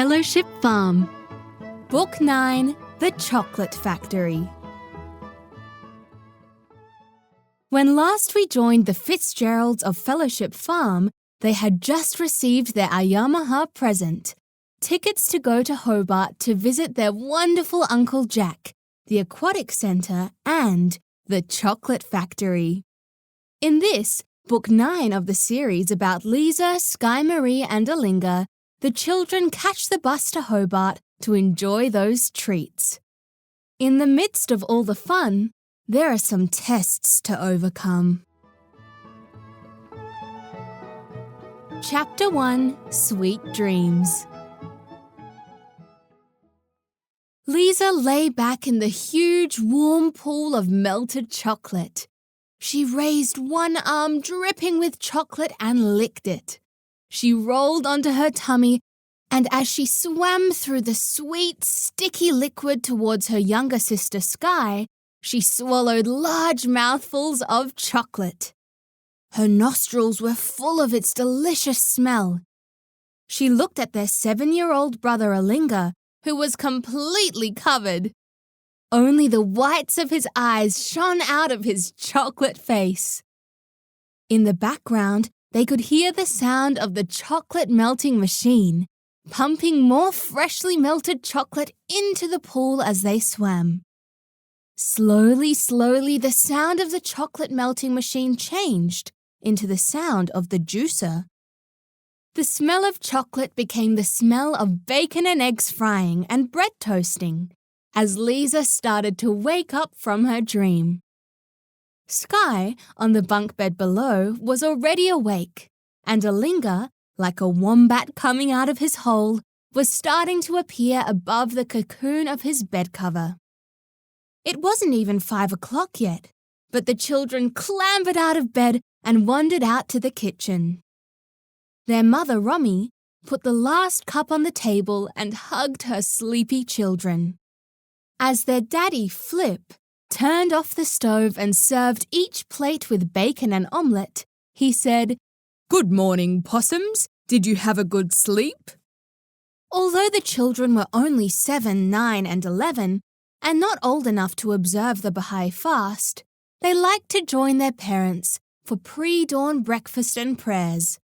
Fellowship Farm. Book 9, The Chocolate Factory. When last we joined the Fitzgeralds of Fellowship Farm, they had just received their Ayyám-i-Há present, tickets to go to Hobart to visit their wonderful Uncle Jack, the Aquatic Centre and the Chocolate Factory. In this, Book 9 of the series about Leezah, Skye-Maree and Olingah, the children catch the bus to Hobart to enjoy those treats. In the midst of all the fun, there are some tests to overcome. Chapter 1, Sweet Dreams. Leezah lay back in the huge, warm pool of melted chocolate. She raised one arm dripping with chocolate and licked it. She rolled onto her tummy, and as she swam through the sweet, sticky liquid towards her younger sister Skye, she swallowed large mouthfuls of chocolate. Her nostrils were full of its delicious smell. She looked at their 7-year-old brother Olingah, who was completely covered. Only the whites of his eyes shone out of his chocolate face. In the background, they could hear the sound of the chocolate melting machine, pumping more freshly melted chocolate into the pool as they swam. Slowly, the sound of the chocolate melting machine changed into the sound of the juicer. The smell of chocolate became the smell of bacon and eggs frying and bread toasting, as Leezah started to wake up from her dream. Skye, on the bunk bed below, was already awake, and Olingah, like a wombat coming out of his hole, was starting to appear above the cocoon of his bed cover. It wasn't even 5 o'clock yet, but the children clambered out of bed and wandered out to the kitchen. Their mother, Romy, put the last cup on the table and hugged her sleepy children. As their daddy, Flip, turned off the stove and served each plate with bacon and omelette, he said, "Good morning, possums. Did you have a good sleep?" Although the children were only 7, 9 and 11, and not old enough to observe the Baha'i fast, they liked to join their parents for pre-dawn breakfast and prayers.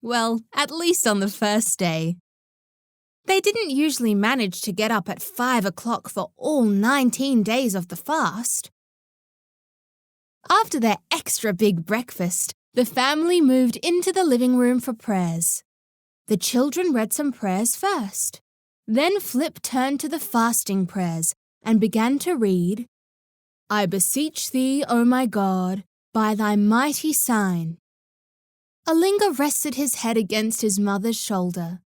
Well, at least on the first day. They didn't usually manage to get up at 5 o'clock for all 19 days of the fast. After their extra big breakfast, the family moved into the living room for prayers. The children read some prayers first. Then Flip turned to the fasting prayers and began to read, "I beseech thee, O my God, by thy mighty sign." Olingah rested his head against his mother's shoulder.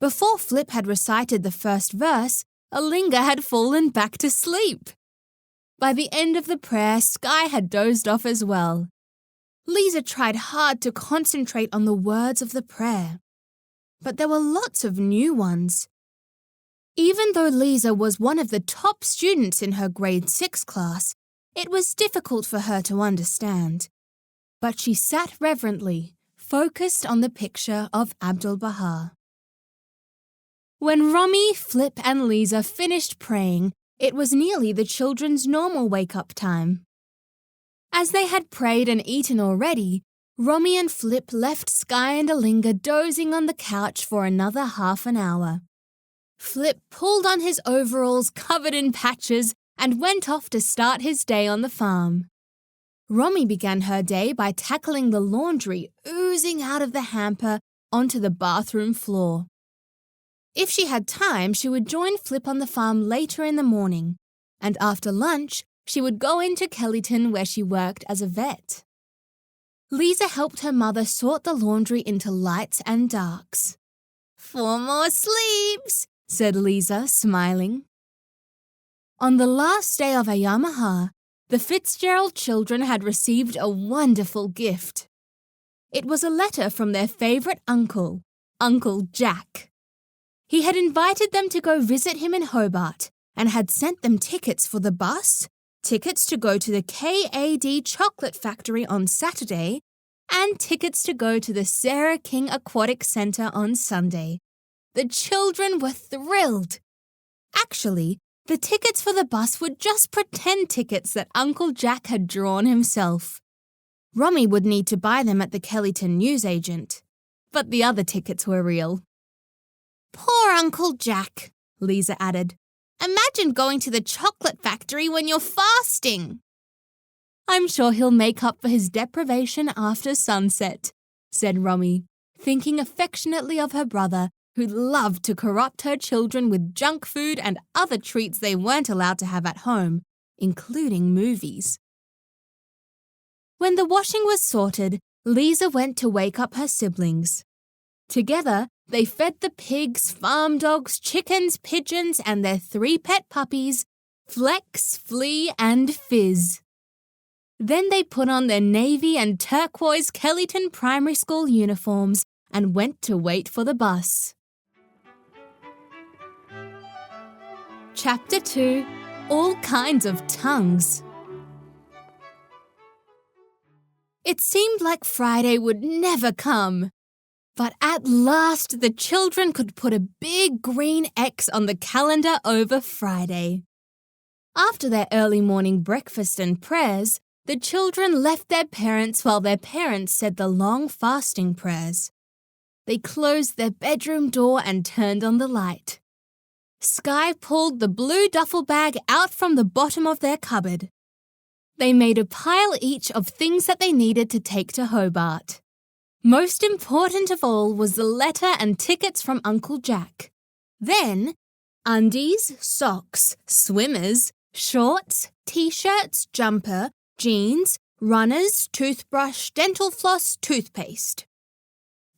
Before Flip had recited the first verse, Olingah had fallen back to sleep. By the end of the prayer, Skye had dozed off as well. Leezah tried hard to concentrate on the words of the prayer, but there were lots of new ones. Even though Leezah was one of the top students in her grade 6 class, it was difficult for her to understand. But she sat reverently, focused on the picture of Abdul-Baha. When Romy, Flip and Leezah finished praying, it was nearly the children's normal wake-up time. As they had prayed and eaten already, Romy and Flip left Skye and Olingah dozing on the couch for another half an hour. Flip pulled on his overalls covered in patches and went off to start his day on the farm. Romy began her day by tackling the laundry oozing out of the hamper onto the bathroom floor. If she had time, she would join Flip on the farm later in the morning, and after lunch, she would go into Kellyton where she worked as a vet. Leezah helped her mother sort the laundry into lights and darks. "4 more sleeps," said Leezah, smiling. On the last day of Ayyám-i-Há, the Fitzgerald children had received a wonderful gift. It was a letter from their favourite uncle, Uncle Jack. He had invited them to go visit him in Hobart and had sent them tickets for the bus, tickets to go to the KAD Chocolate Factory on Saturday, and tickets to go to the Sarah King Aquatic Centre on Sunday. The children were thrilled. Actually, the tickets for the bus were just pretend tickets that Uncle Jack had drawn himself. Romy would need to buy them at the Kellyton newsagent, but the other tickets were real. Poor Uncle Jack, Leezah added. Imagine going to the chocolate factory when you're fasting. I'm sure he'll make up for his deprivation after sunset, said Romy, thinking affectionately of her brother, who loved to corrupt her children with junk food and other treats they weren't allowed to have at home, including movies. When the washing was sorted, Leezah went to wake up her siblings. Together, they fed the pigs, farm dogs, chickens, pigeons, and their 3 pet puppies, Flex, Flea, and Fizz. Then they put on their navy and turquoise Kellyton Primary School uniforms and went to wait for the bus. Chapter 2: All Kinds of Tongues. It seemed like Friday would never come. But at last the children could put a big green X on the calendar over Friday. After their early morning breakfast and prayers, the children left their parents while their parents said the long fasting prayers. They closed their bedroom door and turned on the light. Skye pulled the blue duffel bag out from the bottom of their cupboard. They made a pile each of things that they needed to take to Hobart. Most important of all was the letter and tickets from Uncle Jack. Then, undies, socks, swimmers, shorts, t-shirts, jumper, jeans, runners, toothbrush, dental floss, toothpaste.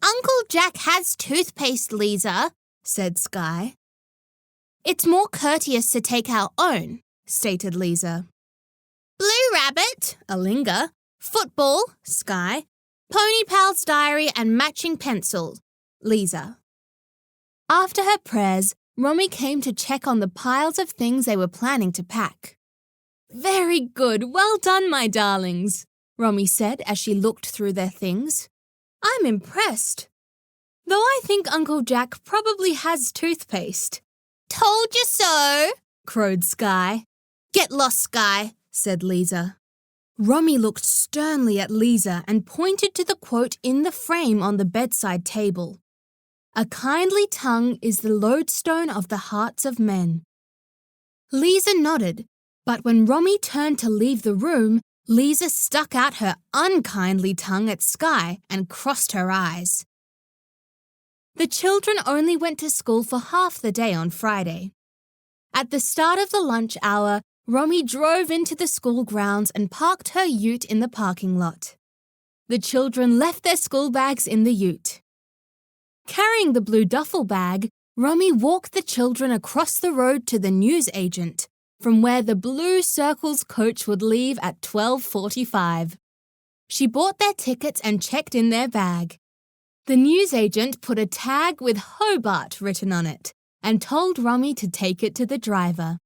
Uncle Jack has toothpaste, Leezah, said Skye. It's more courteous to take our own, stated Leezah. Blue rabbit, Olingah, football, Skye, Pony Pal's diary and matching pencil, Leezah. After her prayers, Romy came to check on the piles of things they were planning to pack. Very good, well done, my darlings, Romy said as she looked through their things. I'm impressed. Though I think Uncle Jack probably has toothpaste. Told you so, crowed Skye. Get lost, Skye, said Leezah. Romy looked sternly at Leezah and pointed to the quote in the frame on the bedside table. A kindly tongue is the lodestone of the hearts of men. Leezah nodded, but when Romy turned to leave the room, Leezah stuck out her unkindly tongue at Skye and crossed her eyes. The children only went to school for half the day on Friday. At the start of the lunch hour, Romy drove into the school grounds and parked her ute in the parking lot. The children left their school bags in the ute. Carrying the blue duffel bag, Romy walked the children across the road to the newsagent, from where the Blue Circle's coach would leave at 12:45. She bought their tickets and checked in their bag. The newsagent put a tag with Hobart written on it and told Romy to take it to the driver.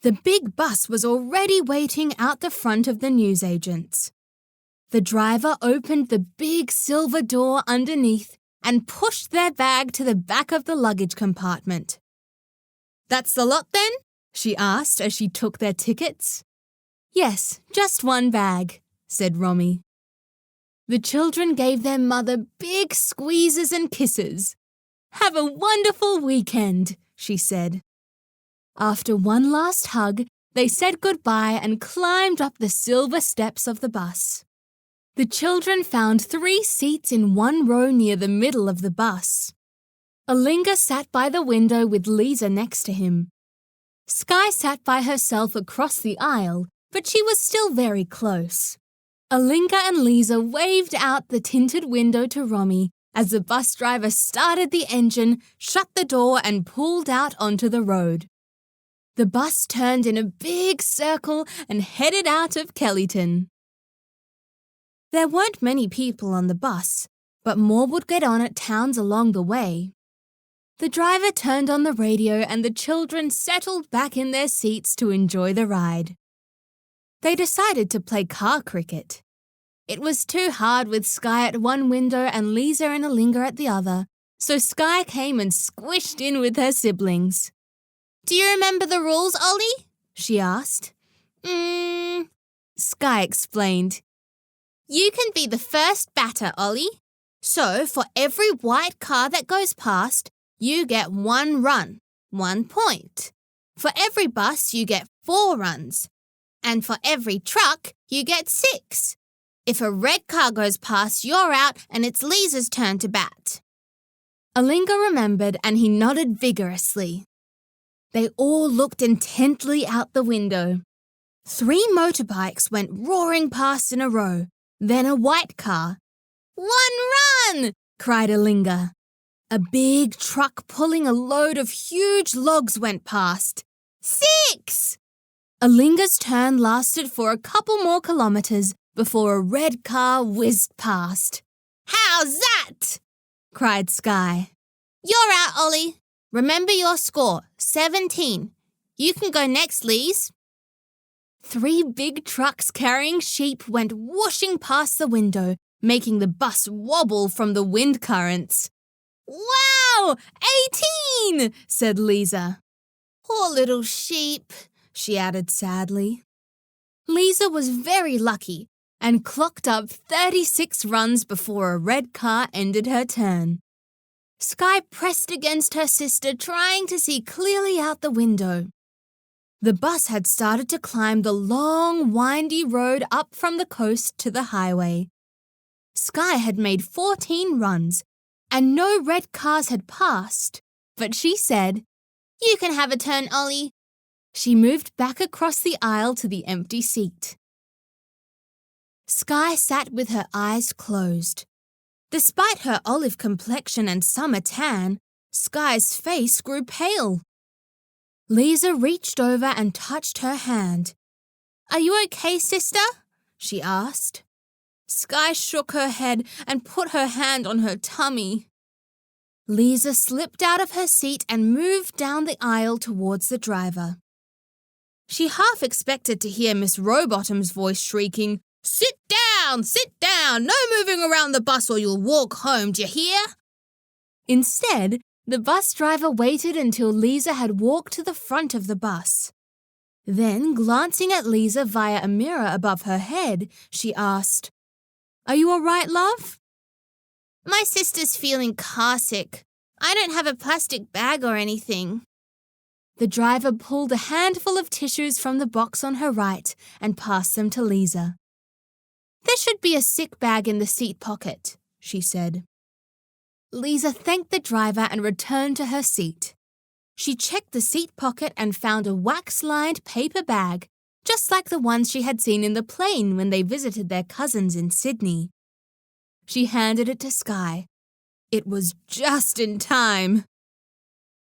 The big bus was already waiting out the front of the newsagent's. The driver opened the big silver door underneath and pushed their bag to the back of the luggage compartment. That's the lot then? She asked as she took their tickets. Yes, just one bag, said Romy. The children gave their mother big squeezes and kisses. Have a wonderful weekend, she said. After one last hug, they said goodbye and climbed up the silver steps of the bus. The children found 3 seats in one row near the middle of the bus. Olingah sat by the window with Leezah next to him. Skye sat by herself across the aisle, but she was still very close. Olingah and Leezah waved out the tinted window to Romy as the bus driver started the engine, shut the door and pulled out onto the road. The bus turned in a big circle and headed out of Kellyton. There weren't many people on the bus, but more would get on at towns along the way. The driver turned on the radio and the children settled back in their seats to enjoy the ride. They decided to play car cricket. It was too hard with Skye at one window and Leezah and Olingah at the other, So Skye came and squished in with her siblings. "Do you remember the rules, Ollie?" she asked. Skye explained. "You can be the first batter, Ollie. So for every white car that goes past, you get 1 run, 1 point. For every bus, you get 4 runs. And for every truck, you get 6. If a red car goes past, you're out and it's Leezah's turn to bat." Olingah remembered and he nodded vigorously. They all looked intently out the window. 3 motorbikes went roaring past in a row, then a white car. "1 run!" cried Olingah. A big truck pulling a load of huge logs went past. 6! Olingah's turn lasted for a couple more kilometres before a red car whizzed past. "How's that?" cried Skye. "You're out, Ollie. Remember your score, 17. You can go next, Leez." 3 big trucks carrying sheep went whooshing past the window, making the bus wobble from the wind currents. "Wow! 18!" said Leezah. "Poor little sheep," she added sadly. Leezah was very lucky and clocked up 36 runs before a red car ended her turn. Skye pressed against her sister, trying to see clearly out the window. The bus had started to climb the long, windy road up from the coast to the highway. Skye had made 14 runs, and no red cars had passed, but she said, "You can have a turn, Ollie." She moved back across the aisle to the empty seat. Skye sat with her eyes closed. Despite her olive complexion and summer tan, Skye's face grew pale. Leezah reached over and touched her hand. "Are you okay, sister?" she asked. Skye shook her head and put her hand on her tummy. Leezah slipped out of her seat and moved down the aisle towards the driver. She half expected to hear Miss Rowbottom's voice shrieking, "Sit down, no moving around the bus or you'll walk home, d'ye hear?" Instead, the bus driver waited until Leezah had walked to the front of the bus. Then, glancing at Leezah via a mirror above her head, she asked, "Are you all right, love?" "My sister's feeling carsick. I don't have a plastic bag or anything." The driver pulled a handful of tissues from the box on her right and passed them to Leezah. "There should be a sick bag in the seat pocket," she said. Leezah thanked the driver and returned to her seat. She checked the seat pocket and found a wax-lined paper bag, just like the ones she had seen in the plane when they visited their cousins in Sydney. She handed it to Skye. It was just in time.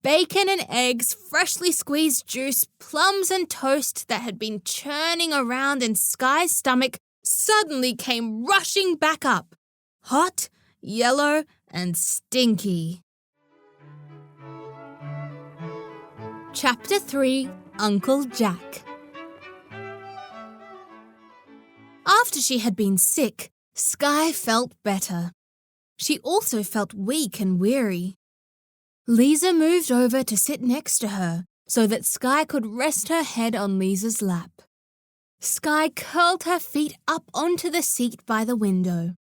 Bacon and eggs, freshly squeezed juice, plums and toast that had been churning around in Skye's stomach suddenly came rushing back up, hot, yellow, and stinky. Chapter 3, Uncle Jack. After she had been sick, Skye felt better. She also felt weak and weary. Leezah moved over to sit next to her so that Skye could rest her head on Leezah's lap. Skye curled her feet up onto the seat by the window.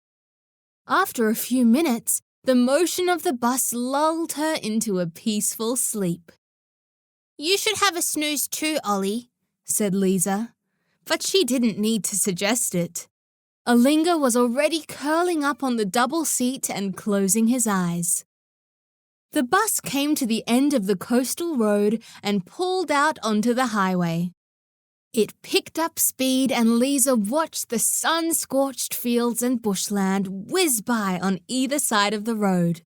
After a few minutes, the motion of the bus lulled her into a peaceful sleep. "You should have a snooze too, Ollie," said Leezah, but she didn't need to suggest it. Olingah was already curling up on the double seat and closing his eyes. The bus came to the end of the coastal road and pulled out onto the highway. It picked up speed and Leezah watched the sun-scorched fields and bushland whiz by on either side of the road.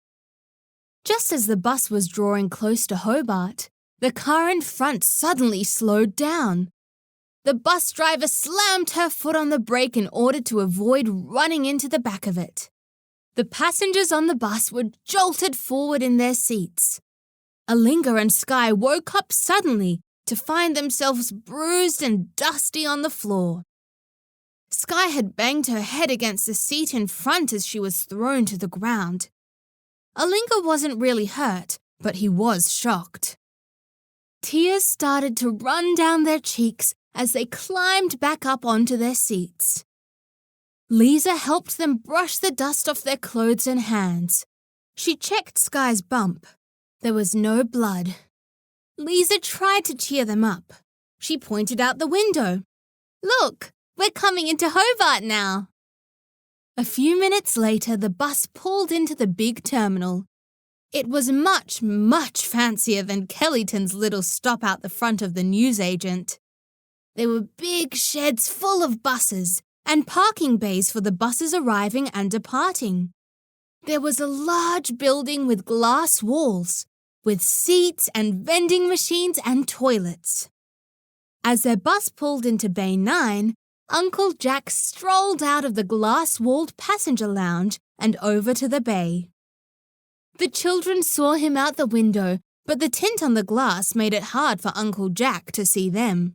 Just as the bus was drawing close to Hobart, the car in front suddenly slowed down. The bus driver slammed her foot on the brake in order to avoid running into the back of it. The passengers on the bus were jolted forward in their seats. Olingah and Skye woke up suddenly to find themselves bruised and dusty on the floor. Skye had banged her head against the seat in front as she was thrown to the ground. Olingah wasn't really hurt, but he was shocked. Tears started to run down their cheeks as they climbed back up onto their seats. Leezah helped them brush the dust off their clothes and hands. She checked Skye's bump. There was no blood. Leezah tried to cheer them up. She pointed out the window. "Look, we're coming into Hobart now." A few minutes later, the bus pulled into the big terminal. It was much, much fancier than Kellyton's little stop out the front of the newsagent. There were big sheds full of buses and parking bays for the buses arriving and departing. There was a large building with glass walls, with seats and vending machines and toilets. As their bus pulled into Bay 9, Uncle Jack strolled out of the glass-walled passenger lounge and over to the bay. The children saw him out the window, but the tint on the glass made it hard for Uncle Jack to see them.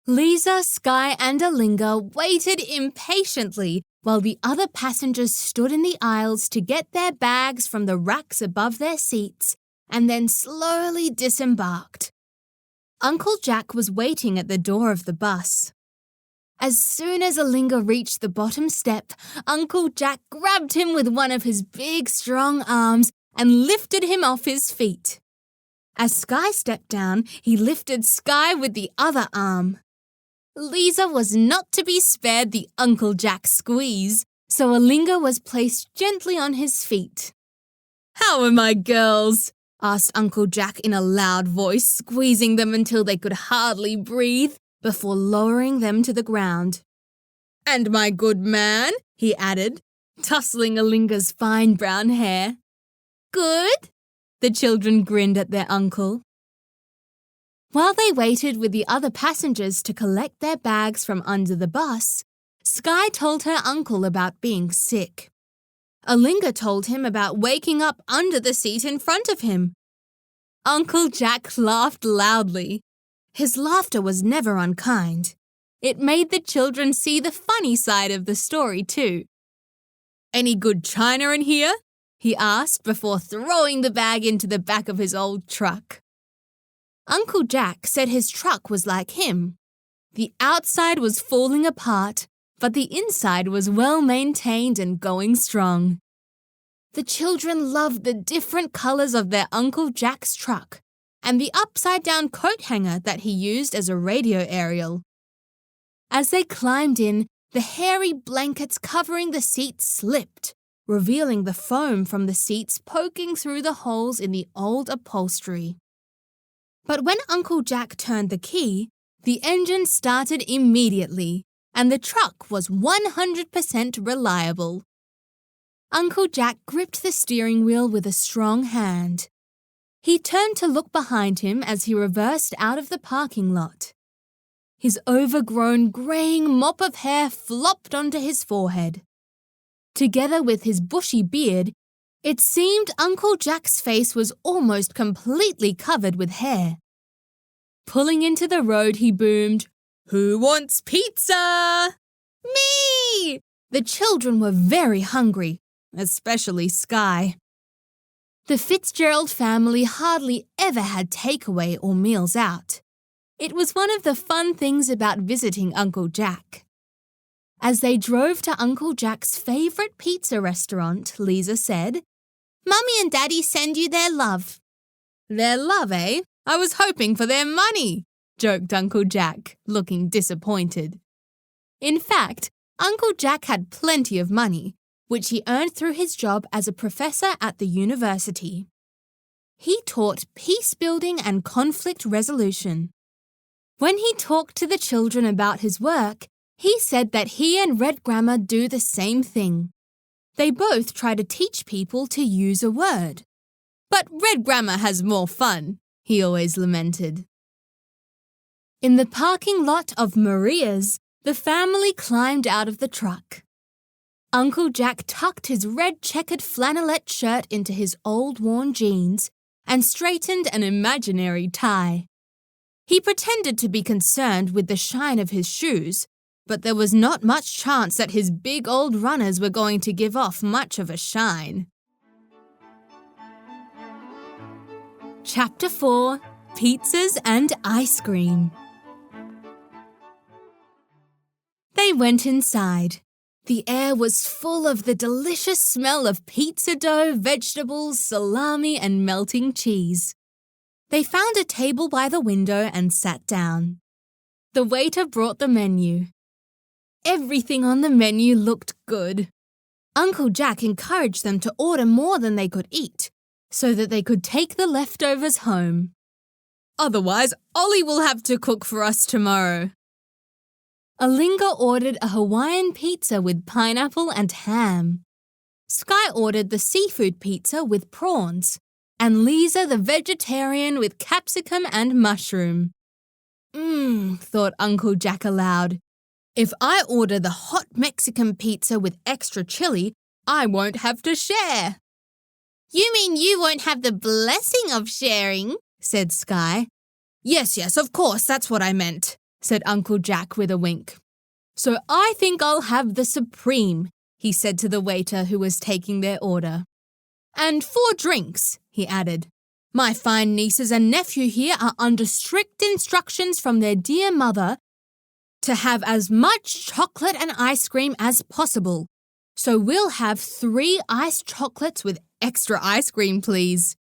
Leezah, Skye and Olingah waited impatiently while the other passengers stood in the aisles to get their bags from the racks above their seats and then slowly disembarked. Uncle Jack was waiting at the door of the bus. As soon as Olingah reached the bottom step, Uncle Jack grabbed him with one of his big, strong arms and lifted him off his feet. As Skye stepped down, he lifted Skye with the other arm. Leezah was not to be spared the Uncle Jack squeeze, so Olingah was placed gently on his feet. "How are my girls?" asked Uncle Jack in a loud voice, squeezing them until they could hardly breathe, before lowering them to the ground. "And my good man," he added, tussling Olingah's fine brown hair. "Good?" The children grinned at their uncle. While they waited with the other passengers to collect their bags from under the bus, Skye told her uncle about being sick. Olingah told him about waking up under the seat in front of him. Uncle Jack laughed loudly. His laughter was never unkind. It made the children see the funny side of the story too. "Any good china in here?" he asked before throwing the bag into the back of his old truck. Uncle Jack said his truck was like him. The outside was falling apart, but the inside was well maintained and going strong. The children loved the different colors of their Uncle Jack's truck and the upside-down coat hanger that he used as a radio aerial. As they climbed in, the hairy blankets covering the seats slipped, revealing the foam from the seats poking through the holes in the old upholstery. But when Uncle Jack turned the key, the engine started immediately, and the truck was 100% reliable. Uncle Jack gripped the steering wheel with a strong hand. He turned to look behind him as he reversed out of the parking lot. His overgrown greying mop of hair flopped onto his forehead. Together with his bushy beard, it seemed Uncle Jack's face was almost completely covered with hair. Pulling into the road, he boomed, "Who wants pizza?" "Me!" The children were very hungry, especially Skye. The Fitzgerald family hardly ever had takeaway or meals out. It was one of the fun things about visiting Uncle Jack. As they drove to Uncle Jack's favourite pizza restaurant, Leezah said, "Mummy and Daddy send you their love." "Their love, eh? I was hoping for their money," joked Uncle Jack, looking disappointed. In fact, Uncle Jack had plenty of money, which he earned through his job as a professor at the university. He taught peace building and conflict resolution. When he talked to the children about his work, he said that he and Red Grammar do the same thing. They both try to teach people to use a word. "But Red Grammar has more fun," he always lamented. In the parking lot of Maria's, the family climbed out of the truck. Uncle Jack tucked his red checkered flannelette shirt into his old worn jeans and straightened an imaginary tie. He pretended to be concerned with the shine of his shoes, but there was not much chance that his big old runners were going to give off much of a shine. Chapter 4, Pizzas and Ice Cream. They went inside. The air was full of the delicious smell of pizza dough, vegetables, salami, and melting cheese. They found a table by the window and sat down. The waiter brought the menu. Everything on the menu looked good. Uncle Jack encouraged them to order more than they could eat, so that they could take the leftovers home. Otherwise, Ollie will have to cook for us tomorrow. Olingah ordered a Hawaiian pizza with pineapple and ham. Skye ordered the seafood pizza with prawns, and Leezah the vegetarian with capsicum and mushroom. Thought Uncle Jack aloud. If I order the hot Mexican pizza with extra chili, I won't have to share. You mean you won't have the blessing of sharing? Said Skye. Yes, of course, that's what I meant, said Uncle Jack with a wink. So I think I'll have the supreme, he said to the waiter who was taking their order. And 4 drinks, he added. My fine nieces and nephew here are under strict instructions from their dear mother to have as much chocolate and ice cream as possible. So we'll have 3 iced chocolates with extra ice cream, please.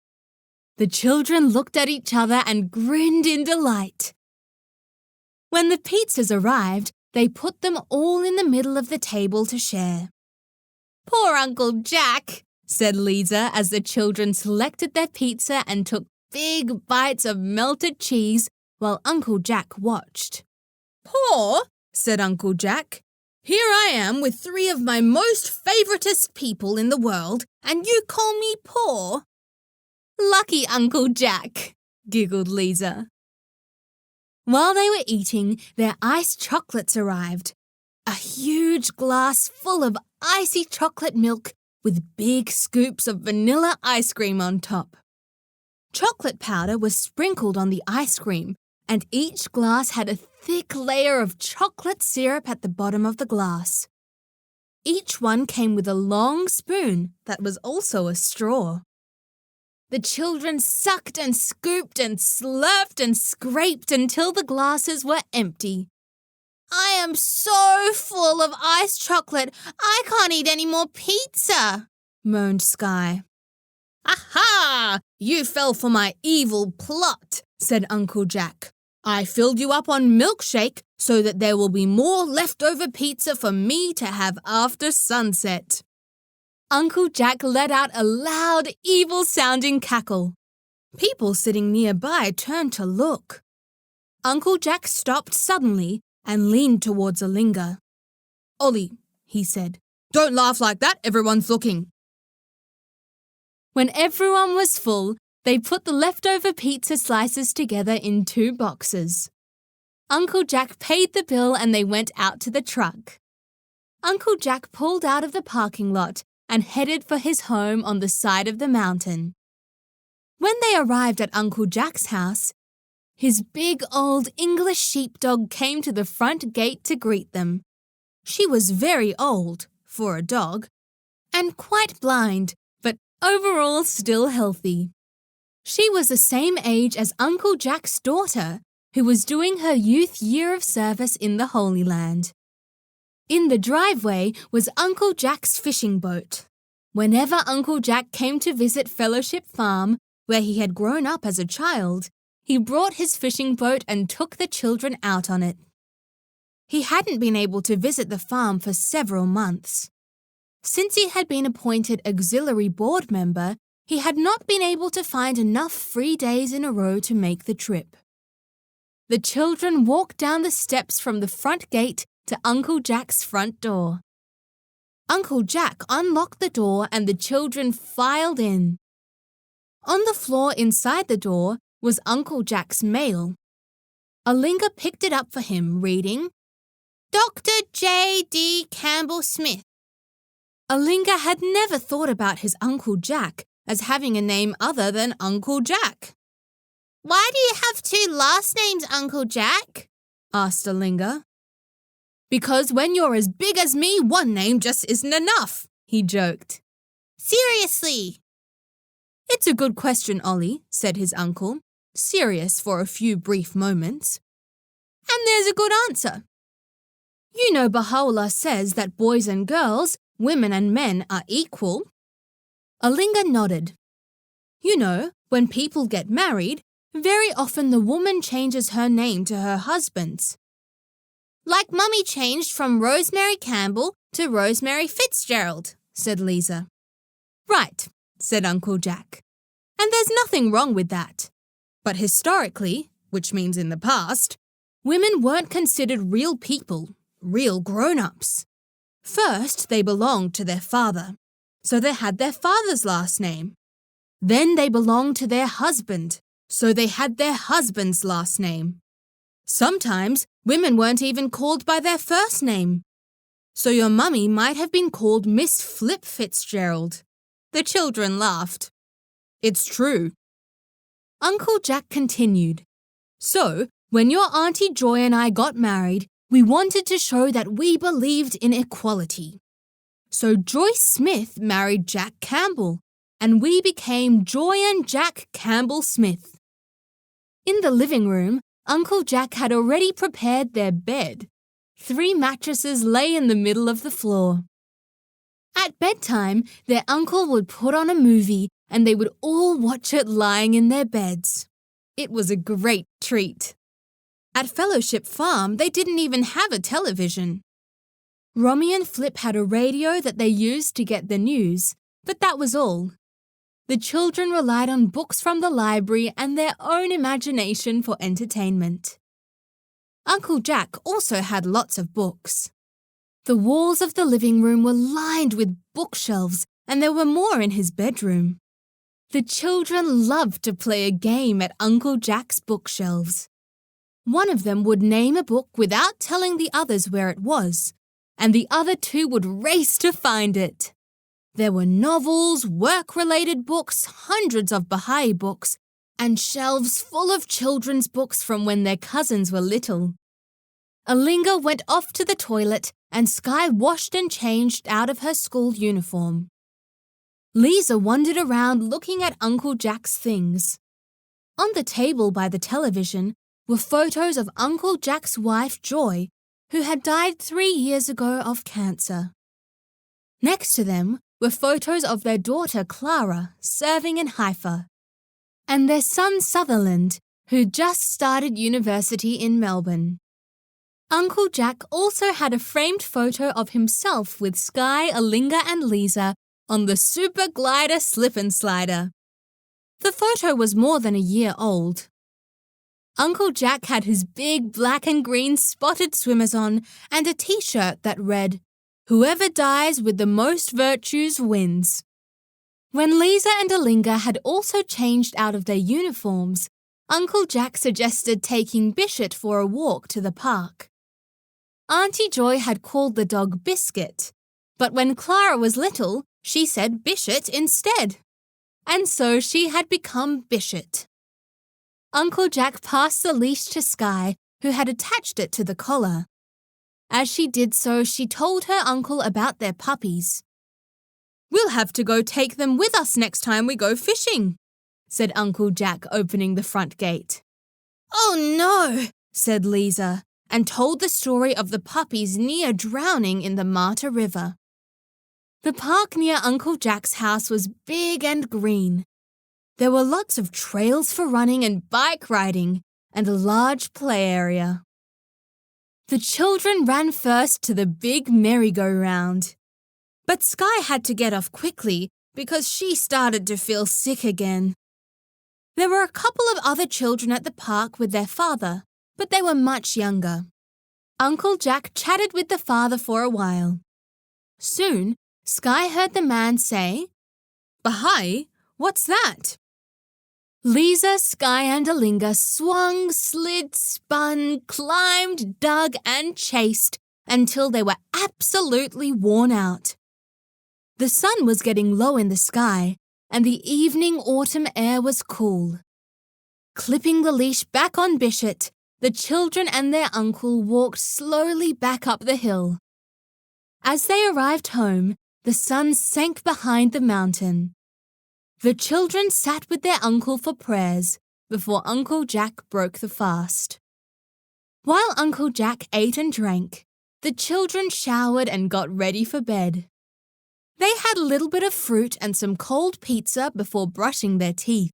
The children looked at each other and grinned in delight. When the pizzas arrived, they put them all in the middle of the table to share. Poor Uncle Jack, said Leezah as the children selected their pizza and took big bites of melted cheese while Uncle Jack watched. Poor, said Uncle Jack. Here I am with 3 of my most favouriteest people in the world, and you call me poor? Lucky Uncle Jack, giggled Leezah. While they were eating, their iced chocolates arrived. A huge glass full of icy chocolate milk with big scoops of vanilla ice cream on top. Chocolate powder was sprinkled on the ice cream, and each glass had a thick layer of chocolate syrup at the bottom of the glass. Each one came with a long spoon that was also a straw. The children sucked and scooped and slurped and scraped until the glasses were empty. I am so full of iced chocolate, I can't eat any more pizza, moaned Skye. Aha! You fell for my evil plot, said Uncle Jack. I filled you up on milkshake so that there will be more leftover pizza for me to have after sunset. Uncle Jack let out a loud, evil-sounding cackle. People sitting nearby turned to look. Uncle Jack stopped suddenly and leaned towards Olingah. Ollie, he said, don't laugh like that, everyone's looking. When everyone was full, they put the leftover pizza slices together in 2 boxes. Uncle Jack paid the bill and they went out to the truck. Uncle Jack pulled out of the parking lot and headed for his home on the side of the mountain. When they arrived at Uncle Jack's house, his big old English sheepdog came to the front gate to greet them. She was very old, for a dog, and quite blind, but overall still healthy. She was the same age as Uncle Jack's daughter, who was doing her youth year of service in the Holy Land. In the driveway was Uncle Jack's fishing boat. Whenever Uncle Jack came to visit Fellowship Farm, where he had grown up as a child, he brought his fishing boat and took the children out on it. He hadn't been able to visit the farm for several months. Since he had been appointed auxiliary board member, he had not been able to find enough free days in a row to make the trip. The children walked down the steps from the front gate to Uncle Jack's front door. Uncle Jack unlocked the door and the children filed in. On the floor inside the door was Uncle Jack's mail. Olingah picked it up for him, reading, Dr. J.D. Campbell Smith. Olingah had never thought about his Uncle Jack as having a name other than Uncle Jack. Why do you have 2 last names, Uncle Jack? Asked Olingah. Because when you're as big as me, 1 name just isn't enough, he joked. Seriously? "It's a good question, Ollie," said his uncle, serious for a few brief moments. "And there's a good answer. You know Baha'u'llah says that boys and girls, women and men are equal." Olingah nodded. "You know, when people get married, very often the woman changes her name to her husband's. Like Mummy changed from Rosemary Campbell to Rosemary Fitzgerald," said Leezah. "Right," said Uncle Jack. "And there's nothing wrong with that. But historically, which means in the past, women weren't considered real people, real grown-ups. First, they belonged to their father, so they had their father's last name. Then they belonged to their husband, so they had their husband's last name. Sometimes, women weren't even called by their first name. So your mummy might have been called Miss Flip Fitzgerald." The children laughed. "It's true." Uncle Jack continued. "So, when your Auntie Joy and I got married, we wanted to show that we believed in equality. So Joyce Smith married Jack Campbell, and we became Joy and Jack Campbell Smith." In the living room, Uncle Jack had already prepared their bed. 3 mattresses lay in the middle of the floor. At bedtime, their uncle would put on a movie and they would all watch it lying in their beds. It was a great treat. At Fellowship Farm, they didn't even have a television. Romy and Flip had a radio that they used to get the news, but that was all. The children relied on books from the library and their own imagination for entertainment. Uncle Jack also had lots of books. The walls of the living room were lined with bookshelves, and there were more in his bedroom. The children loved to play a game at Uncle Jack's bookshelves. One of them would name a book without telling the others where it was, and the other 2 would race to find it. There were novels, work-related books, hundreds of Baha'i books, and shelves full of children's books from when their cousins were little. Olingah went off to the toilet and Skye washed and changed out of her school uniform. Leezah wandered around looking at Uncle Jack's things. On the table by the television were photos of Uncle Jack's wife Joy, who had died 3 years ago of cancer. Next to them were photos of their daughter Clara serving in Haifa, and their son Sutherland, who just started university in Melbourne. Uncle Jack also had a framed photo of himself with Skye, Olingah and Leezah on the Super Glider Slip and Slider. The photo was more than a year old. Uncle Jack had his big black and green spotted swimmers on and a t-shirt that read, "Whoever dies with the most virtues wins." When Leezah and Olingah had also changed out of their uniforms, Uncle Jack suggested taking Bishop for a walk to the park. Auntie Joy had called the dog Biscuit, but when Clara was little, she said Bishop instead. And so she had become Bishop. Uncle Jack passed the leash to Skye, who had attached it to the collar. As she did so, she told her uncle about their puppies. "We'll have to go take them with us next time we go fishing," said Uncle Jack, opening the front gate. "Oh no," said Leezah, and told the story of the puppies near drowning in the Marta River. The park near Uncle Jack's house was big and green. There were lots of trails for running and bike riding, and a large play area. The children ran first to the big merry-go-round. But Skye had to get off quickly because she started to feel sick again. There were a couple of other children at the park with their father, but they were much younger. Uncle Jack chatted with the father for a while. Soon, Skye heard the man say, "Baha'i, what's that?" Leezah, Skye and Olingah swung, slid, spun, climbed, dug and chased until they were absolutely worn out. The sun was getting low in the sky and the evening autumn air was cool. Clipping the leash back on Bishop, the children and their uncle walked slowly back up the hill. As they arrived home, the sun sank behind the mountain. The children sat with their uncle for prayers before Uncle Jack broke the fast. While Uncle Jack ate and drank, the children showered and got ready for bed. They had a little bit of fruit and some cold pizza before brushing their teeth.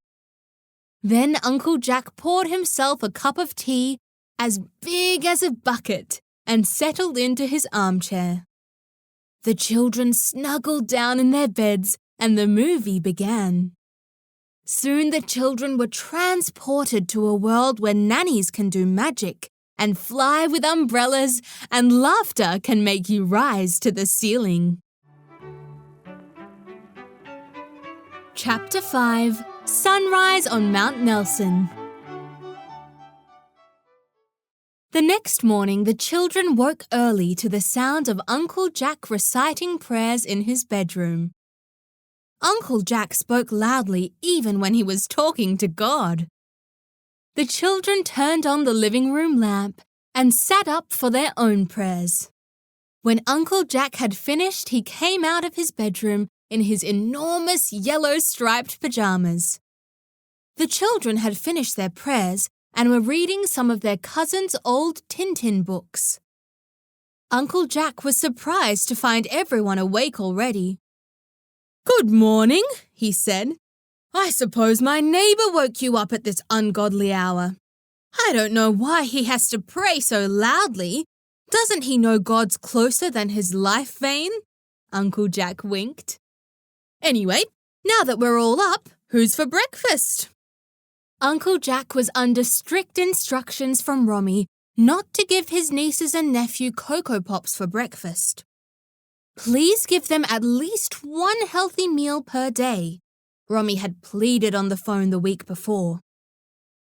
Then Uncle Jack poured himself a cup of tea as big as a bucket and settled into his armchair. The children snuggled down in their beds and the movie began. Soon the children were transported to a world where nannies can do magic and fly with umbrellas, and laughter can make you rise to the ceiling. Chapter 5: Sunrise on Mount Nelson. The next morning, the children woke early to the sound of Uncle Jack reciting prayers in his bedroom. Uncle Jack spoke loudly even when he was talking to God. The children turned on the living room lamp and sat up for their own prayers. When Uncle Jack had finished, he came out of his bedroom in his enormous yellow striped pajamas. The children had finished their prayers and were reading some of their cousins' old Tintin books. Uncle Jack was surprised to find everyone awake already. "Good morning," he said. "I suppose my neighbour woke you up at this ungodly hour. I don't know why he has to pray so loudly. Doesn't he know God's closer than his life vein?" Uncle Jack winked. "Anyway, now that we're all up, who's for breakfast?" Uncle Jack was under strict instructions from Romy not to give his nieces and nephew Cocoa Pops for breakfast. Please give them at least one healthy meal per day, Romy had pleaded on the phone the week before.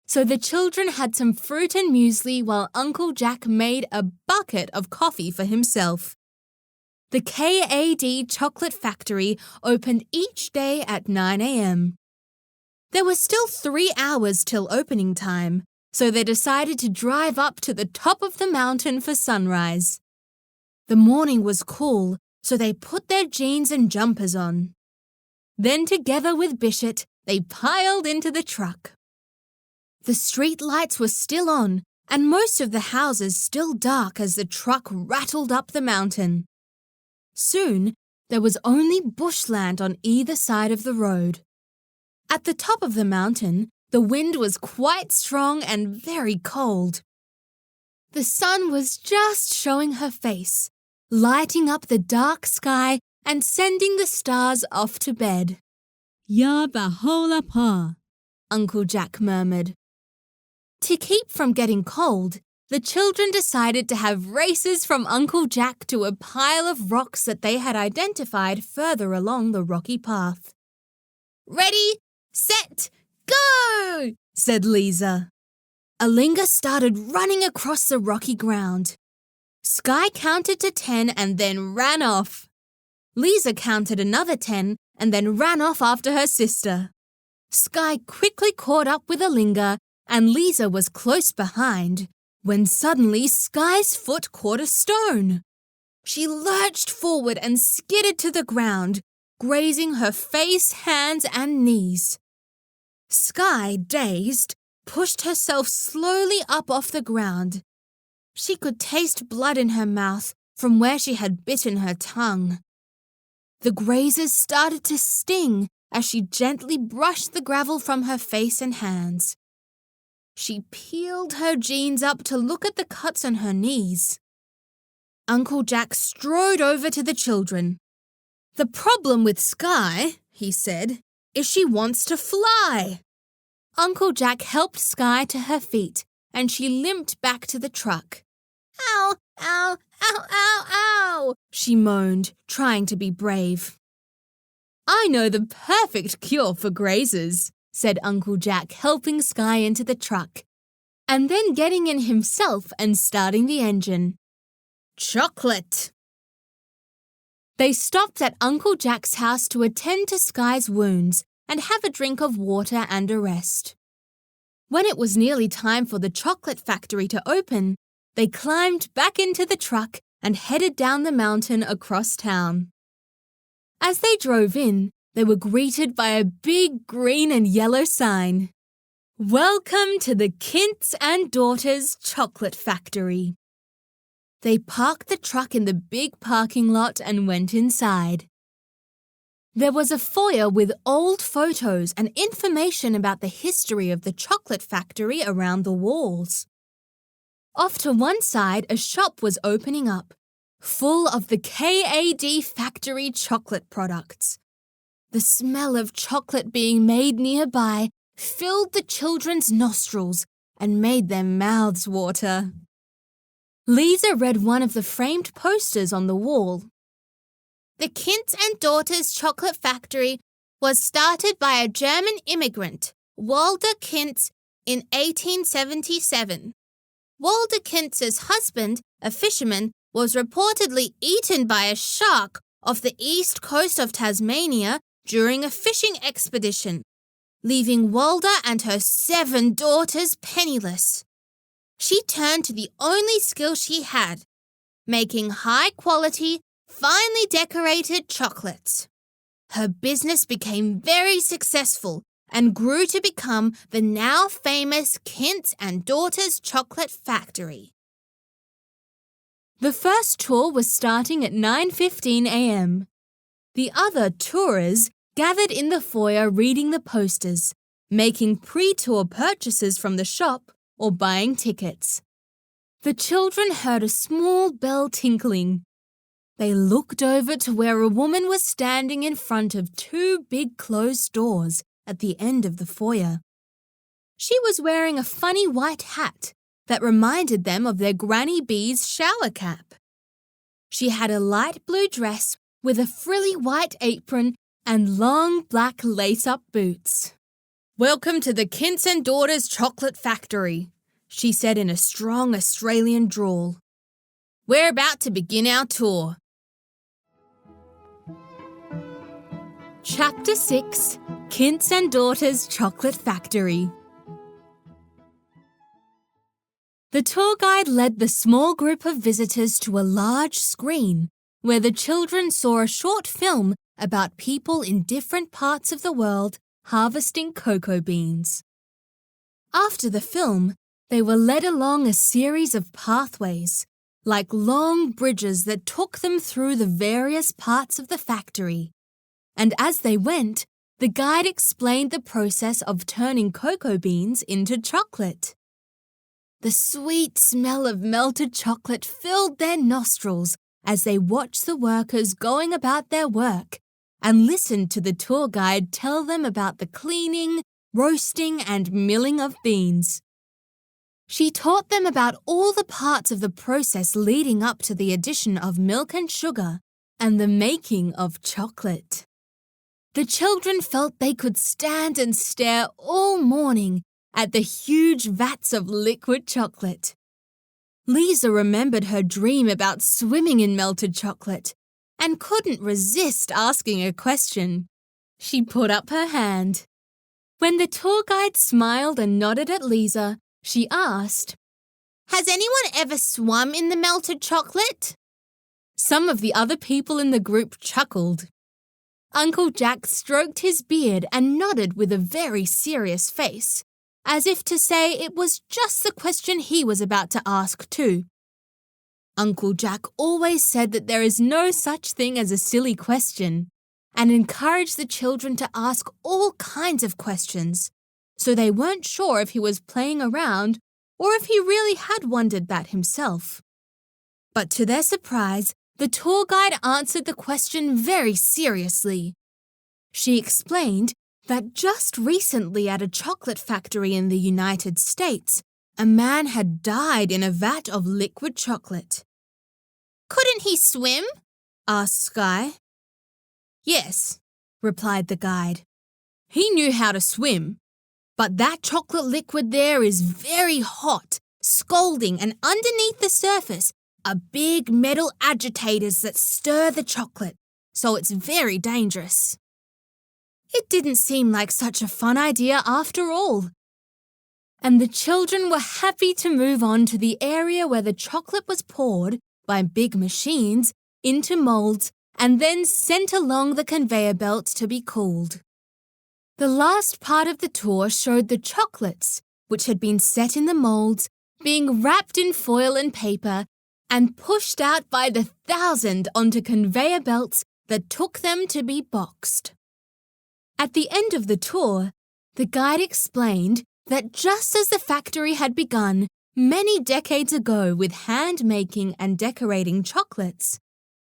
So the children had some fruit and muesli while Uncle Jack made a bucket of coffee for himself. The KAD Chocolate Factory opened each day at 9 a.m. There were still 3 hours till opening time, so they decided to drive up to the top of the mountain for sunrise. The morning was cool, so they put their jeans and jumpers on. Then together with Bishop, they piled into the truck. The street lights were still on, and most of the houses still dark as the truck rattled up the mountain. Soon, there was only bushland on either side of the road. At the top of the mountain, the wind was quite strong and very cold. The sun was just showing her face, lighting up the dark sky and sending the stars off to bed. "Ayyám-i-Há," Uncle Jack murmured. To keep from getting cold, the children decided to have races from Uncle Jack to a pile of rocks that they had identified further along the rocky path. "Ready, set, go!" said Leezah. Olingah started running across the rocky ground. Skye counted to 10 and then ran off. Leezah counted another 10 and then ran off after her sister. Skye quickly caught up with Olingah and Leezah was close behind when suddenly Skye's foot caught a stone. She lurched forward and skidded to the ground, grazing her face, hands and knees. Skye, dazed, pushed herself slowly up off the ground. She could taste blood in her mouth from where she had bitten her tongue. The grazes started to sting as she gently brushed the gravel from her face and hands. She peeled her jeans up to look at the cuts on her knees. Uncle Jack strode over to the children. "The problem with Skye," he said, "is she wants to fly." Uncle Jack helped Skye to her feet and she limped back to the truck. "Ow, ow, ow, ow, ow," she moaned, trying to be brave. "I know the perfect cure for grazes," said Uncle Jack, helping Skye into the truck, and then getting in himself and starting the engine. "Chocolate!" They stopped at Uncle Jack's house to attend to Skye's wounds and have a drink of water and a rest. When it was nearly time for the chocolate factory to open, they climbed back into the truck and headed down the mountain across town. As they drove in, They were greeted by a big green and yellow sign. Welcome to the Kintz and Daughters Chocolate Factory. They parked the truck in the big parking lot and went inside. There was a foyer with old photos and information about the history of the chocolate factory around the walls. Off to one side, a shop was opening up, full of the KAD factory chocolate products. The smell of chocolate being made nearby filled the children's nostrils and made their mouths water. Leezah read one of the framed posters on the wall. The Kintz and Daughters Chocolate Factory was started by a German immigrant, Walter Kintz, in 1877. Walter Kintz's husband, a fisherman, was reportedly eaten by a shark off the east coast of Tasmania during a fishing expedition, leaving Walter and her 7 daughters penniless. She turned to the only skill she had, making high-quality, finely decorated chocolates. Her business became very successful and grew to become the now famous Kintz and Daughters Chocolate Factory. The first tour was starting at 9:15 a.m. The other tourers gathered in the foyer reading the posters, making pre-tour purchases from the shop or buying tickets. The children heard a small bell tinkling. They looked over to where a woman was standing in front of 2 big closed doors at the end of the foyer. She was wearing a funny white hat that reminded them of their Granny Bee's shower cap. She had a light blue dress with a frilly white apron and long black lace-up boots. Welcome to the Kintz and Daughters Chocolate Factory, she said in a strong Australian drawl. We're about to begin our tour. Chapter 6, Kintz and Daughters Chocolate Factory. The tour guide led the small group of visitors to a large screen where the children saw a short film about people in different parts of the world harvesting cocoa beans. After the film, they were led along a series of pathways, like long bridges that took them through the various parts of the factory. And as they went, the guide explained the process of turning cocoa beans into chocolate. The sweet smell of melted chocolate filled their nostrils as they watched the workers going about their work and listened to the tour guide tell them about the cleaning, roasting, and milling of beans. She taught them about all the parts of the process leading up to the addition of milk and sugar and the making of chocolate. The children felt they could stand and stare all morning at the huge vats of liquid chocolate. Leezah remembered her dream about swimming in melted chocolate and couldn't resist asking a question. She put up her hand. When the tour guide smiled and nodded at Leezah, she asked, "Has anyone ever swum in the melted chocolate?" Some of the other people in the group chuckled. Uncle Jack stroked his beard and nodded with a very serious face, as if to say it was just the question he was about to ask too. Uncle Jack always said that there is no such thing as a silly question, and encouraged the children to ask all kinds of questions, so they weren't sure if he was playing around or if he really had wondered that himself. But to their surprise, the tour guide answered the question very seriously. She explained that just recently at a chocolate factory in the United States, a man had died in a vat of liquid chocolate. "Couldn't he swim?" asked Skye. "Yes," replied the guide. "He knew how to swim, but that chocolate liquid there is very hot, scalding, and underneath the surface are big metal agitators that stir the chocolate, so it's very dangerous." It didn't seem like such a fun idea after all. And the children were happy to move on to the area where the chocolate was poured by big machines into molds and then sent along the conveyor belt to be cooled. The last part of the tour showed the chocolates, which had been set in the molds, being wrapped in foil and paper and pushed out by the 1,000 onto conveyor belts that took them to be boxed. At the end of the tour, the guide explained that just as the factory had begun many decades ago with hand-making and decorating chocolates,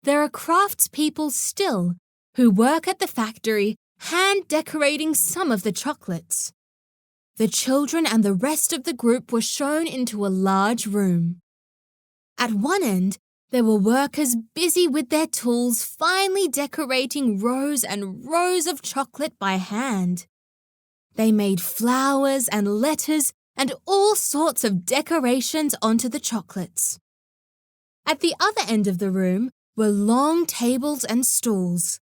there are craftspeople still who work at the factory hand-decorating some of the chocolates. The children and the rest of the group were shown into a large room. At one end, there were workers busy with their tools finely decorating rows and rows of chocolate by hand. They made flowers and letters and all sorts of decorations onto the chocolates. At the other end of the room were long tables and stools.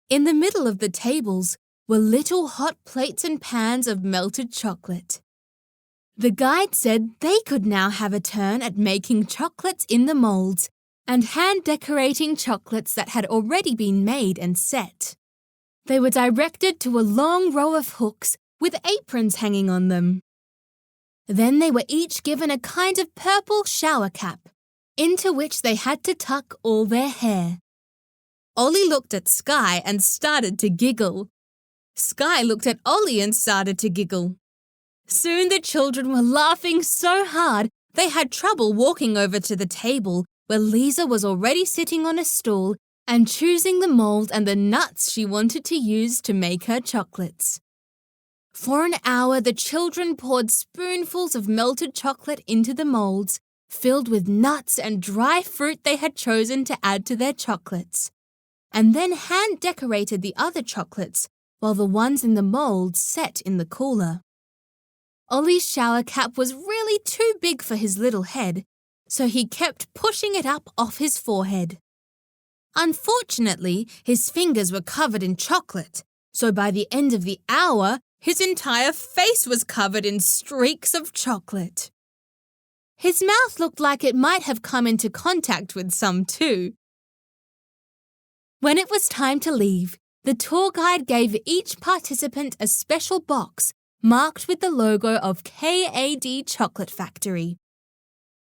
In the middle of the tables were little hot plates and pans of melted chocolate. The guide said they could now have a turn at making chocolates in the molds and hand-decorating chocolates that had already been made and set. They were directed to a long row of hooks with aprons hanging on them. Then they were each given a kind of purple shower cap, into which they had to tuck all their hair. Ollie looked at Skye and started to giggle. Skye looked at Ollie and started to giggle. Soon the children were laughing so hard they had trouble walking over to the table where Leezah was already sitting on a stool and choosing the mold and the nuts she wanted to use to make her chocolates. For an hour, the children poured spoonfuls of melted chocolate into the molds, filled with nuts and dry fruit they had chosen to add to their chocolates, and then hand-decorated the other chocolates while the ones in the molds set in the cooler. Ollie's shower cap was really too big for his little head, so he kept pushing it up off his forehead. Unfortunately, his fingers were covered in chocolate, so by the end of the hour, his entire face was covered in streaks of chocolate. His mouth looked like it might have come into contact with some too. When it was time to leave, the tour guide gave each participant a special box marked with the logo of KAD Chocolate Factory.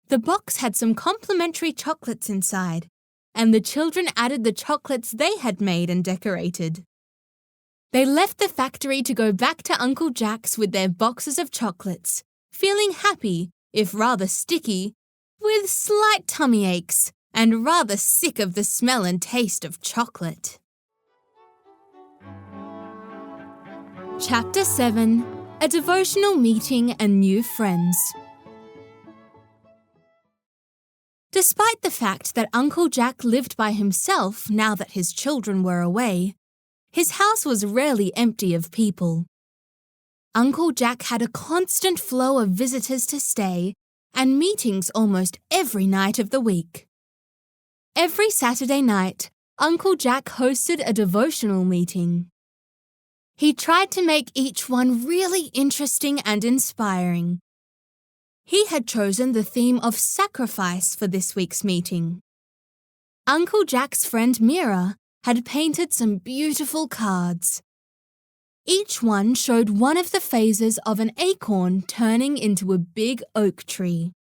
The box had some complimentary chocolates inside, and the children added the chocolates they had made and decorated. They left the factory to go back to Uncle Jack's with their boxes of chocolates, feeling happy, if rather sticky, with slight tummy aches, and rather sick of the smell and taste of chocolate. Chapter 7: A Devotional Meeting and New Friends. Despite the fact that Uncle Jack lived by himself now that his children were away, his house was rarely empty of people. Uncle Jack had a constant flow of visitors to stay and meetings almost every night of the week. Every Saturday night, Uncle Jack hosted a devotional meeting. He tried to make each one really interesting and inspiring. He had chosen the theme of sacrifice for this week's meeting. Uncle Jack's friend Mira had painted some beautiful cards. Each one showed one of the phases of an acorn turning into a big oak tree.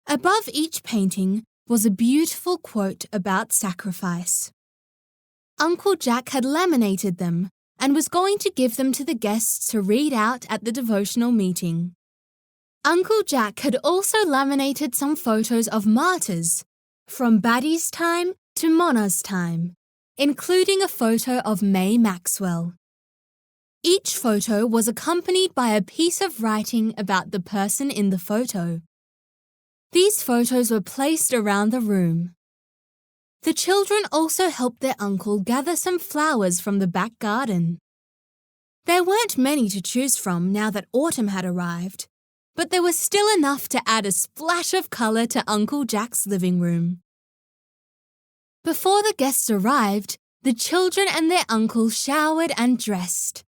Above each painting was a beautiful quote about sacrifice. Uncle Jack had laminated them and was going to give them to the guests to read out at the devotional meeting. Uncle Jack had also laminated some photos of martyrs, from Baddie's time to Mona's time, including a photo of May Maxwell. Each photo was accompanied by a piece of writing about the person in the photo. These photos were placed around the room. The children also helped their uncle gather some flowers from the back garden. There weren't many to choose from now that autumn had arrived, but there was still enough to add a splash of colour to Uncle Jack's living room. Before the guests arrived, the children and their uncle showered and dressed.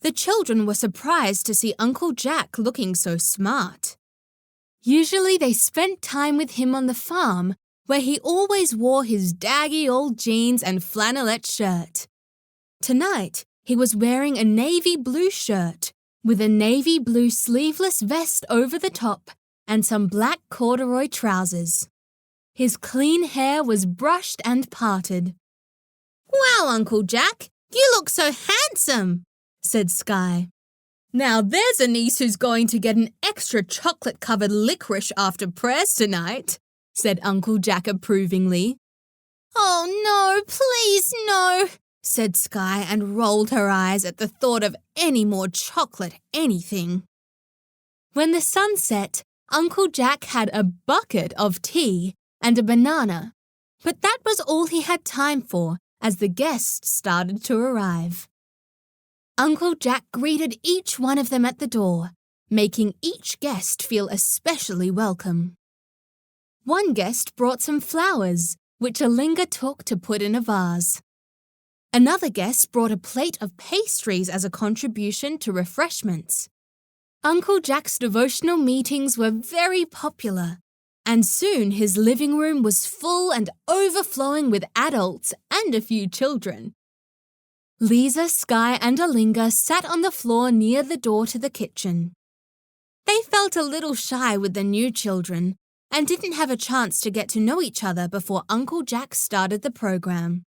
The children were surprised to see Uncle Jack looking so smart. Usually they spent time with him on the farm, where he always wore his daggy old jeans and flannelette shirt. Tonight, he was wearing a navy blue shirt with a navy blue sleeveless vest over the top and some black corduroy trousers. His clean hair was brushed and parted. "Wow, Uncle Jack, you look so handsome," said Skye. "Now there's a niece who's going to get an extra chocolate-covered licorice after prayers tonight," said Uncle Jack approvingly. "Oh no, please no," said Skye and rolled her eyes at the thought of any more chocolate anything. When the sun set, Uncle Jack had a bucket of tea and a banana, but that was all he had time for as the guests started to arrive. Uncle Jack greeted each one of them at the door, making each guest feel especially welcome. One guest brought some flowers, which Olingah took to put in a vase. Another guest brought a plate of pastries as a contribution to refreshments. Uncle Jack's devotional meetings were very popular, and soon his living room was full and overflowing with adults and a few children. Leezah, Skye and Olingah sat on the floor near the door to the kitchen. They felt a little shy with the new children and didn't have a chance to get to know each other before Uncle Jack started the program.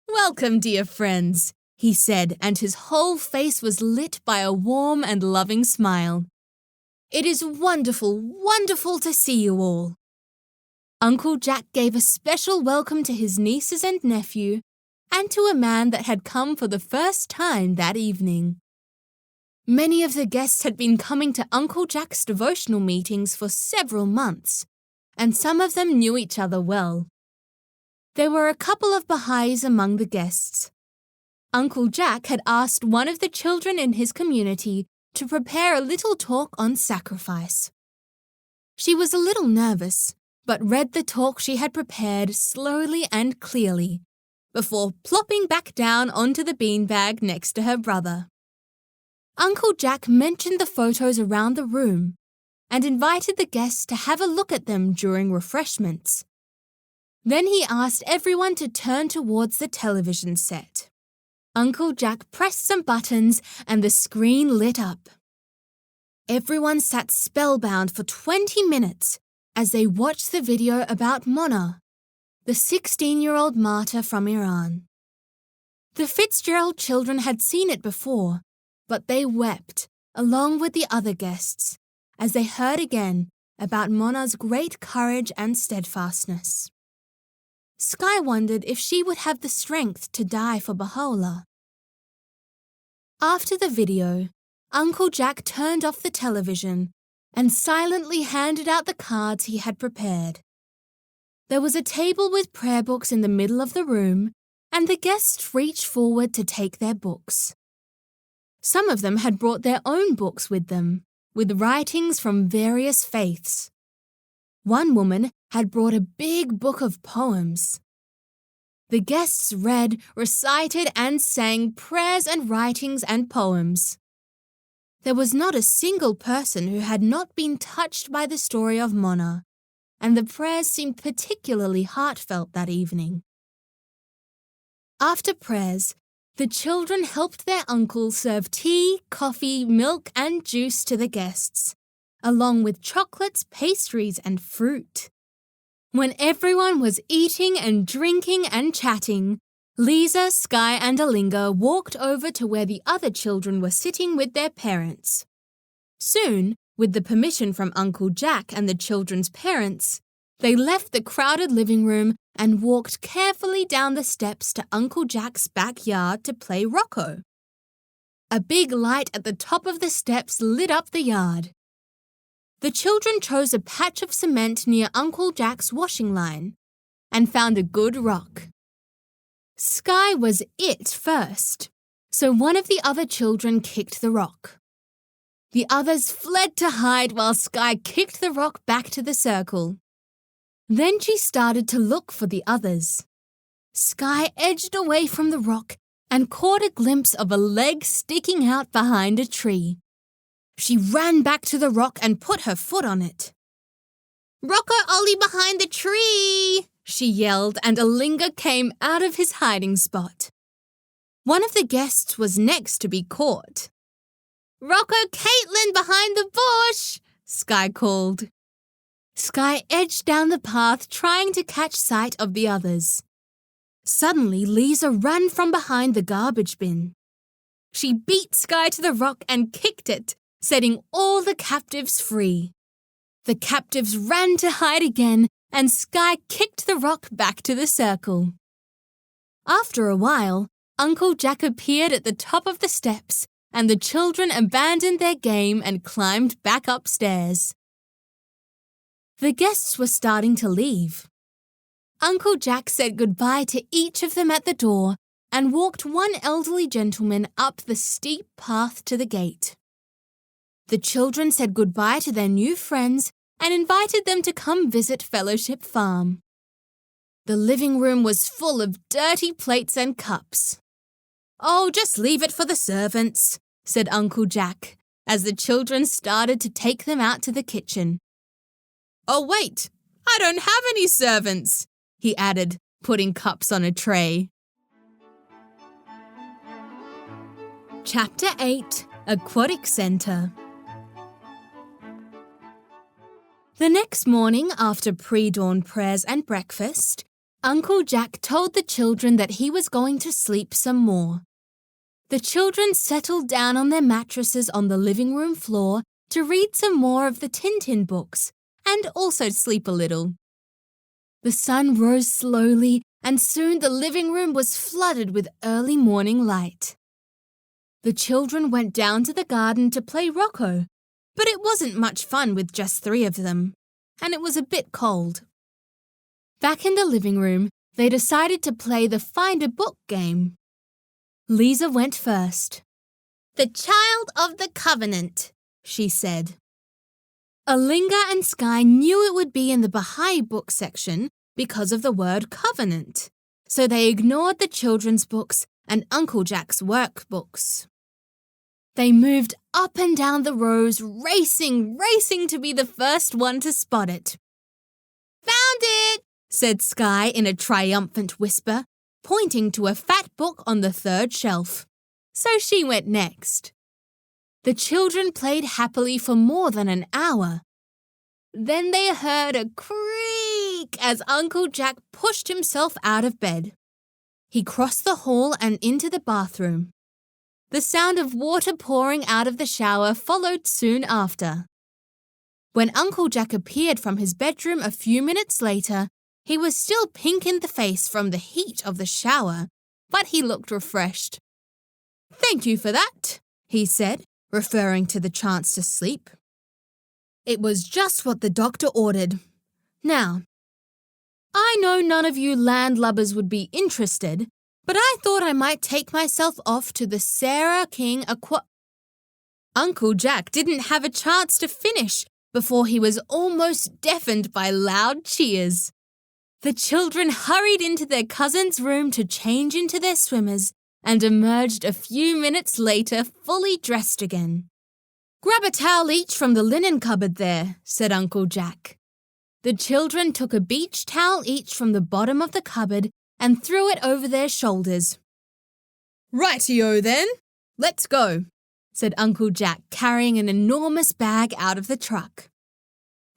"Welcome, dear friends," he said, and his whole face was lit by a warm and loving smile. "It is wonderful, wonderful to see you all." Uncle Jack gave a special welcome to his nieces and nephew and to a man that had come for the first time that evening. Many of the guests had been coming to Uncle Jack's devotional meetings for several months, and some of them knew each other well. There were a couple of Baha'is among the guests. Uncle Jack had asked one of the children in his community to prepare a little talk on sacrifice. She was a little nervous, but read the talk she had prepared slowly and clearly, before plopping back down onto the beanbag next to her brother. Uncle Jack mentioned the photos around the room and invited the guests to have a look at them during refreshments. Then he asked everyone to turn towards the television set. Uncle Jack pressed some buttons and the screen lit up. Everyone sat spellbound for 20 minutes as they watched the video about Mona, the 16-year-old martyr from Iran. The Fitzgerald children had seen it before, but they wept, along with the other guests, as they heard again about Mona's great courage and steadfastness. Skye wondered if she would have the strength to die for Baha'u'llah. After the video, Uncle Jack turned off the television and silently handed out the cards he had prepared. There was a table with prayer books in the middle of the room, and the guests reached forward to take their books. Some of them had brought their own books with them, with writings from various faiths. One woman had brought a big book of poems. The guests read, recited, and sang prayers and writings and poems. There was not a single person who had not been touched by the story of Mona, and the prayers seemed particularly heartfelt that evening. After prayers, the children helped their uncle serve tea, coffee, milk, and juice to the guests, along with chocolates, pastries, and fruit. When everyone was eating and drinking and chatting, Leezah, Skye, and Olingah walked over to where the other children were sitting with their parents. Soon, with the permission from Uncle Jack and the children's parents, they left the crowded living room and walked carefully down the steps to Uncle Jack's backyard to play Rocco. A big light at the top of the steps lit up the yard. The children chose a patch of cement near Uncle Jack's washing line and found a good rock. Skye was it first, so one of the other children kicked the rock. The others fled to hide while Skye kicked the rock back to the circle. Then she started to look for the others. Skye edged away from the rock and caught a glimpse of a leg sticking out behind a tree. She ran back to the rock and put her foot on it. "Rocco Ollie behind the tree!" she yelled, and Olingah came out of his hiding spot. One of the guests was next to be caught. "Rocco Caitlin behind the bush!" Skye called. Skye edged down the path trying to catch sight of the others. Suddenly, Leezah ran from behind the garbage bin. She beat Skye to the rock and kicked it, setting all the captives free. The captives ran to hide again, and Skye kicked the rock back to the circle. After a while, Uncle Jack appeared at the top of the steps, and the children abandoned their game and climbed back upstairs. The guests were starting to leave. Uncle Jack said goodbye to each of them at the door and walked one elderly gentleman up the steep path to the gate. The children said goodbye to their new friends and invited them to come visit Fellowship Farm. The living room was full of dirty plates and cups. "Oh, just leave it for the servants," said Uncle Jack, as the children started to take them out to the kitchen. "Oh, wait, I don't have any servants," he added, putting cups on a tray. Chapter 8, Aquatic Centre. The next morning, after pre-dawn prayers and breakfast, Uncle Jack told the children that he was going to sleep some more. The children settled down on their mattresses on the living room floor to read some more of the Tintin books and also sleep a little. The sun rose slowly, and soon the living room was flooded with early morning light. The children went down to the garden to play Rocco, but it wasn't much fun with just 3 of them, and it was a bit cold. Back in the living room, they decided to play the Find a Book game. Leezah went first. "The Child of the Covenant," she said. Olingah and Skye knew it would be in the Baha'i book section because of the word covenant, so they ignored the children's books and Uncle Jack's workbooks. They moved up and down the rows, racing to be the first one to spot it. "Found it!" said Skye in a triumphant whisper, pointing to a fat book on the 3rd shelf. So she went next. The children played happily for more than an hour. Then they heard a creak as Uncle Jack pushed himself out of bed. He crossed the hall and into the bathroom. The sound of water pouring out of the shower followed soon after. When Uncle Jack appeared from his bedroom a few minutes later, he was still pink in the face from the heat of the shower, but he looked refreshed. "Thank you for that," he said, referring to the chance to sleep. "It was just what the doctor ordered. Now, I know none of you landlubbers would be interested, but I thought I might take myself off to the Sarah King Uncle Jack didn't have a chance to finish before he was almost deafened by loud cheers. The children hurried into their cousin's room to change into their swimmers and emerged a few minutes later fully dressed again. "Grab a towel each from the linen cupboard there," said Uncle Jack. The children took a beach towel each from the bottom of the cupboard and threw it over their shoulders. "Rightio then, let's go," said Uncle Jack, carrying an enormous bag out of the truck.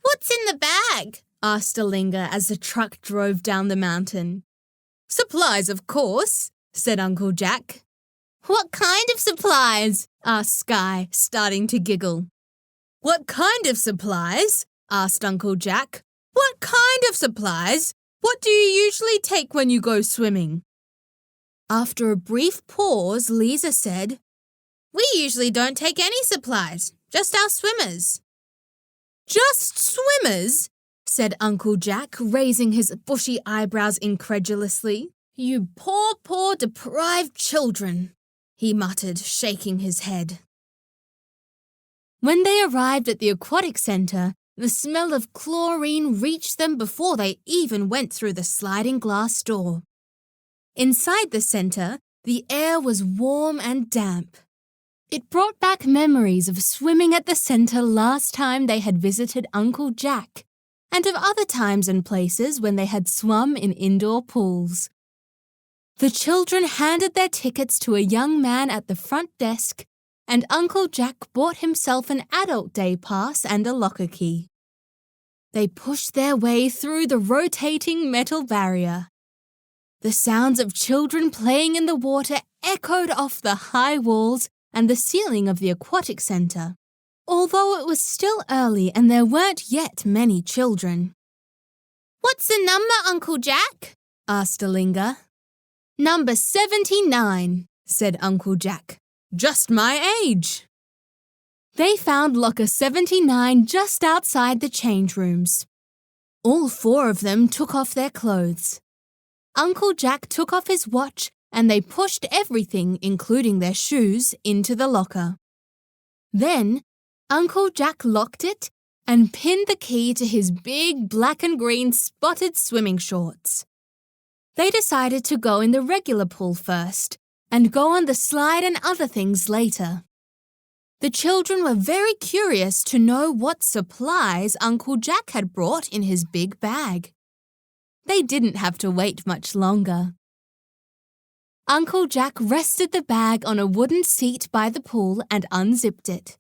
"What's in the bag?" asked Olingah as the truck drove down the mountain. "Supplies, of course," said Uncle Jack. "What kind of supplies?" asked Skye, starting to giggle. "What kind of supplies?" asked Uncle Jack. "What kind of supplies? What do you usually take when you go swimming?" After a brief pause, Leezah said, "We usually don't take any supplies, just our swimmers." "Just swimmers?" said Uncle Jack, raising his bushy eyebrows incredulously. "You poor deprived children," he muttered, shaking his head. When they arrived at the aquatic centre, the smell of chlorine reached them before they even went through the sliding glass door. Inside the centre, the air was warm and damp. It brought back memories of swimming at the centre last time they had visited Uncle Jack, and of other times and places when they had swum in indoor pools. The children handed their tickets to a young man at the front desk, and Uncle Jack bought himself an adult day pass and a locker key. They pushed their way through the rotating metal barrier. The sounds of children playing in the water echoed off the high walls and the ceiling of the aquatic center, although it was still early and there weren't yet many children. "What's the number, Uncle Jack?" asked Olingah. "Number 79, said Uncle Jack. "Just my age." They found locker 79 just outside the change rooms. All four of them took off their clothes. Uncle Jack took off his watch and they pushed everything, including their shoes, into the locker. Then, Uncle Jack locked it and pinned the key to his big black and green spotted swimming shorts. They decided to go in the regular pool first and go on the slide and other things later. The children were very curious to know what supplies Uncle Jack had brought in his big bag. They didn't have to wait much longer. Uncle Jack rested the bag on a wooden seat by the pool and unzipped it.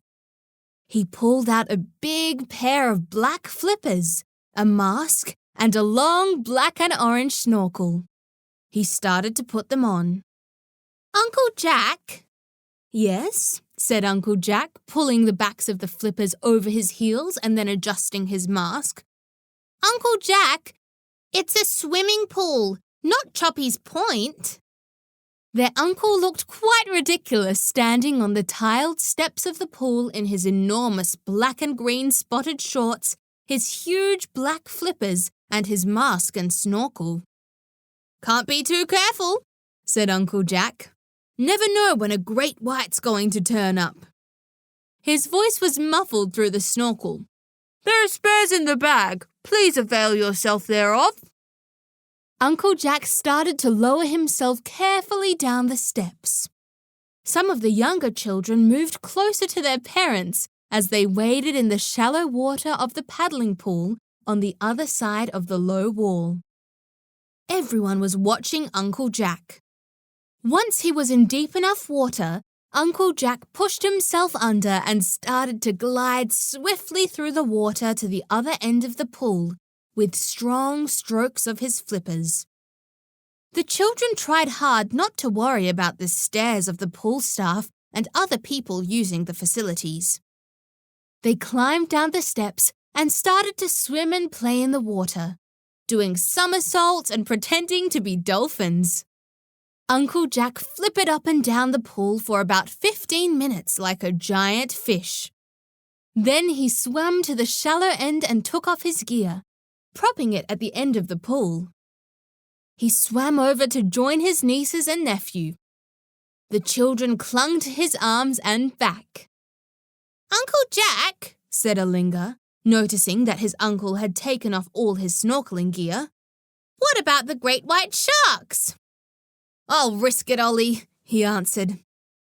He pulled out a big pair of black flippers, a mask, and a long black and orange snorkel. He started to put them on. "Uncle Jack?" "Yes," said Uncle Jack, pulling the backs of the flippers over his heels and then adjusting his mask. "Uncle Jack, it's a swimming pool, not Choppy's Point." Their uncle looked quite ridiculous standing on the tiled steps of the pool in his enormous black and green spotted shorts, his huge black flippers, and his mask and snorkel. "Can't be too careful," said Uncle Jack. "Never know when a great white's going to turn up." His voice was muffled through the snorkel. "There are spares in the bag. Please avail yourself thereof." Uncle Jack started to lower himself carefully down the steps. Some of the younger children moved closer to their parents as they waded in the shallow water of the paddling pool on the other side of the low wall. Everyone was watching Uncle Jack. Once he was in deep enough water, Uncle Jack pushed himself under and started to glide swiftly through the water to the other end of the pool, with strong strokes of his flippers. The children tried hard not to worry about the stares of the pool staff and other people using the facilities. They climbed down the steps and started to swim and play in the water, doing somersaults and pretending to be dolphins. Uncle Jack flippered up and down the pool for about 15 minutes like a giant fish. Then he swam to the shallow end and took off his gear, propping it at the end of the pool. He swam over to join his nieces and nephew. The children clung to his arms and back. "Uncle Jack," said Olingah, noticing that his uncle had taken off all his snorkeling gear. "What about the great white sharks?" "I'll risk it, Ollie," he answered.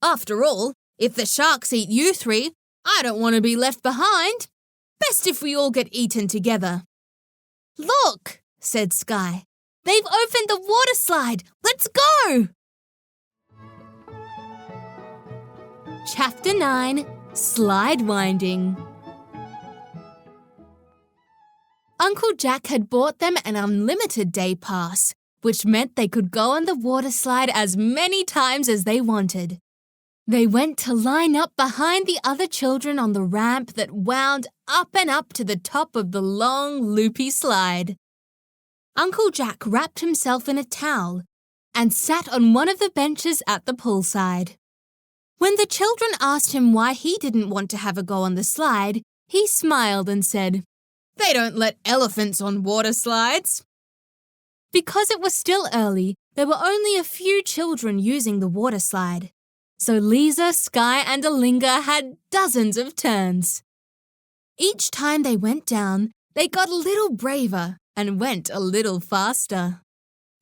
"After all, if the sharks eat you three, I don't want to be left behind. Best if we all get eaten together." "Look," said Skye. "They've opened the water slide. Let's go!" Chapter 9, Slide Winding. Uncle Jack had bought them an unlimited day pass, which meant they could go on the water slide as many times as they wanted. They went to line up behind the other children on the ramp that wound up and up to the top of the long, loopy slide. Uncle Jack wrapped himself in a towel and sat on one of the benches at the poolside. When the children asked him why he didn't want to have a go on the slide, he smiled and said, "They don't let elephants on water slides." Because it was still early, there were only a few children using the water slide. So Leezah, Skye and Olingah had dozens of turns. Each time they went down, they got a little braver and went a little faster.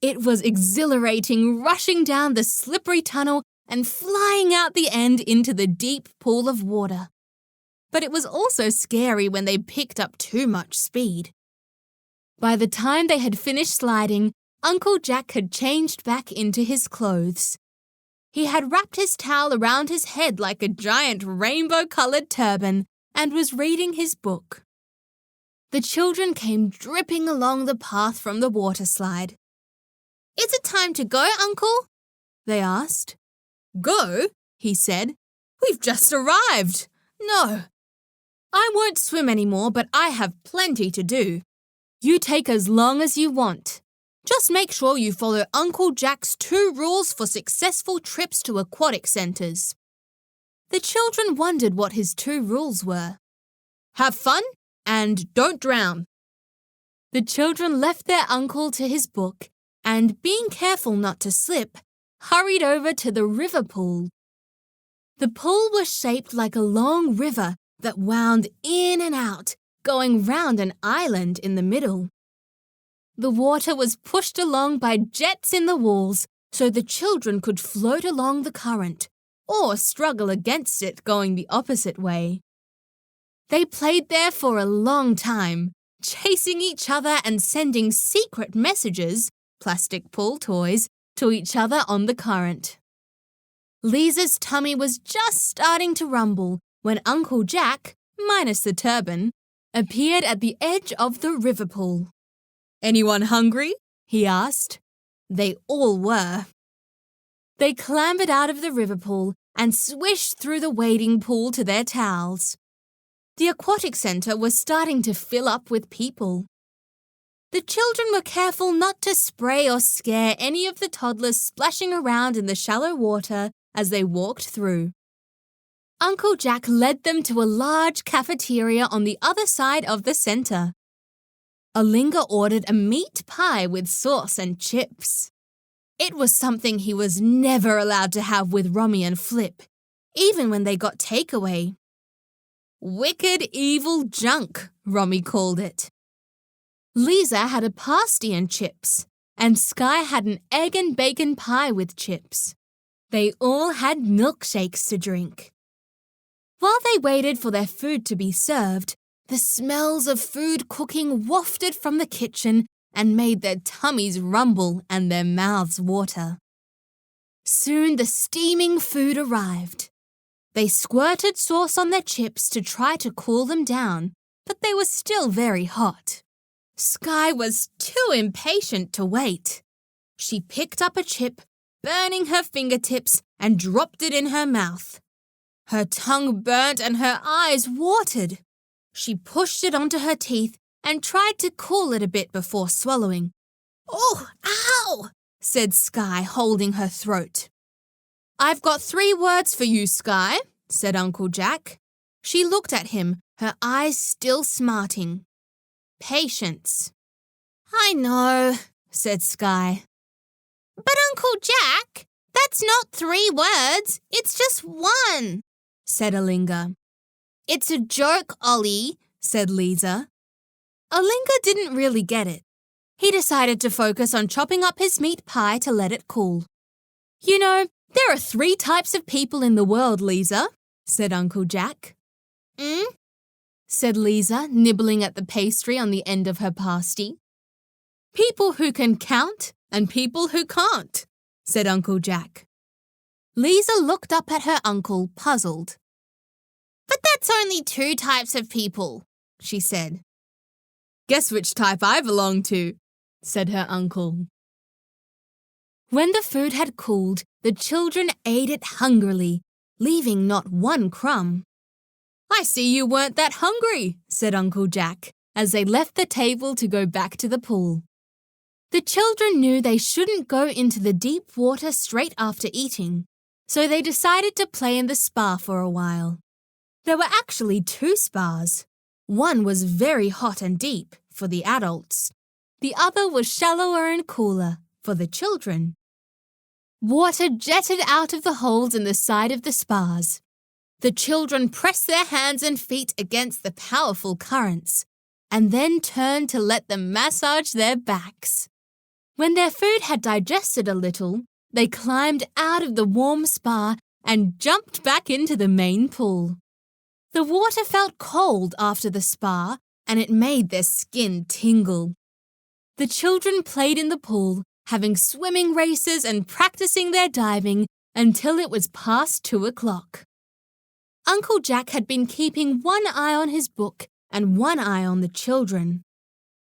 It was exhilarating rushing down the slippery tunnel and flying out the end into the deep pool of water. But it was also scary when they picked up too much speed. By the time they had finished sliding, Uncle Jack had changed back into his clothes. He had wrapped his towel around his head like a giant rainbow-coloured turban and was reading his book. The children came dripping along the path from the water slide. "Is it time to go, Uncle?" they asked. "Go?" he said. "We've just arrived. No. I won't swim anymore, but I have plenty to do. You take as long as you want. Just make sure you follow Uncle Jack's 2 rules for successful trips to aquatic centres." The children wondered what his 2 rules were. "Have fun and don't drown." The children left their uncle to his book and, being careful not to slip, hurried over to the river pool. The pool was shaped like a long river that wound in and out, going round an island in the middle. The water was pushed along by jets in the walls so the children could float along the current or struggle against it going the opposite way. They played there for a long time, chasing each other and sending secret messages, plastic pool toys, to each other on the current. Leezah's tummy was just starting to rumble when Uncle Jack, minus the turban, appeared at the edge of the river pool. "Anyone hungry?" he asked. They all were. They clambered out of the river pool and swished through the wading pool to their towels. The aquatic centre was starting to fill up with people. The children were careful not to spray or scare any of the toddlers splashing around in the shallow water as they walked through. Uncle Jack led them to a large cafeteria on the other side of the centre. Olingah ordered a meat pie with sauce and chips. It was something he was never allowed to have with Romy and Flip, even when they got takeaway. "Wicked evil junk," Romy called it. Leezah had a pasty and chips, and Skye had an egg and bacon pie with chips. They all had milkshakes to drink. While they waited for their food to be served, the smells of food cooking wafted from the kitchen and made their tummies rumble and their mouths water. Soon the steaming food arrived. They squirted sauce on their chips to try to cool them down, but they were still very hot. Skye was too impatient to wait. She picked up a chip, burning her fingertips, and dropped it in her mouth. Her tongue burnt and her eyes watered. She pushed it onto her teeth and tried to cool it a bit before swallowing. "Oh, ow!" said Skye, holding her throat. "I've got 3 words for you, Skye," said Uncle Jack. She looked at him, her eyes still smarting. "Patience." "I know," said Skye. "But Uncle Jack, that's not 3 words, it's just 1, said Olingah. "It's a joke, Ollie," said Leezah. Olingah didn't really get it. He decided to focus on chopping up his meat pie to let it cool. "You know, there are 3 types of people in the world, Leezah," said Uncle Jack. Said Leezah, nibbling at the pastry on the end of her pasty. "People who can count and people who can't," said Uncle Jack. Leezah looked up at her uncle, puzzled. "But that's only 2 types of people," she said. "Guess which type I belong to," said her uncle. When the food had cooled, the children ate it hungrily, leaving not 1 crumb. "I see you weren't that hungry," said Uncle Jack, as they left the table to go back to the pool. The children knew they shouldn't go into the deep water straight after eating, so they decided to play in the spa for a while. There were actually 2 spas. One was very hot and deep, for the adults. The other was shallower and cooler, for the children. Water jetted out of the holes in the side of the spas. The children pressed their hands and feet against the powerful currents, and then turned to let them massage their backs. When their food had digested a little, they climbed out of the warm spa and jumped back into the main pool. The water felt cold after the spa, and it made their skin tingle. The children played in the pool, having swimming races and practicing their diving until it was past 2 o'clock. Uncle Jack had been keeping one eye on his book and one eye on the children.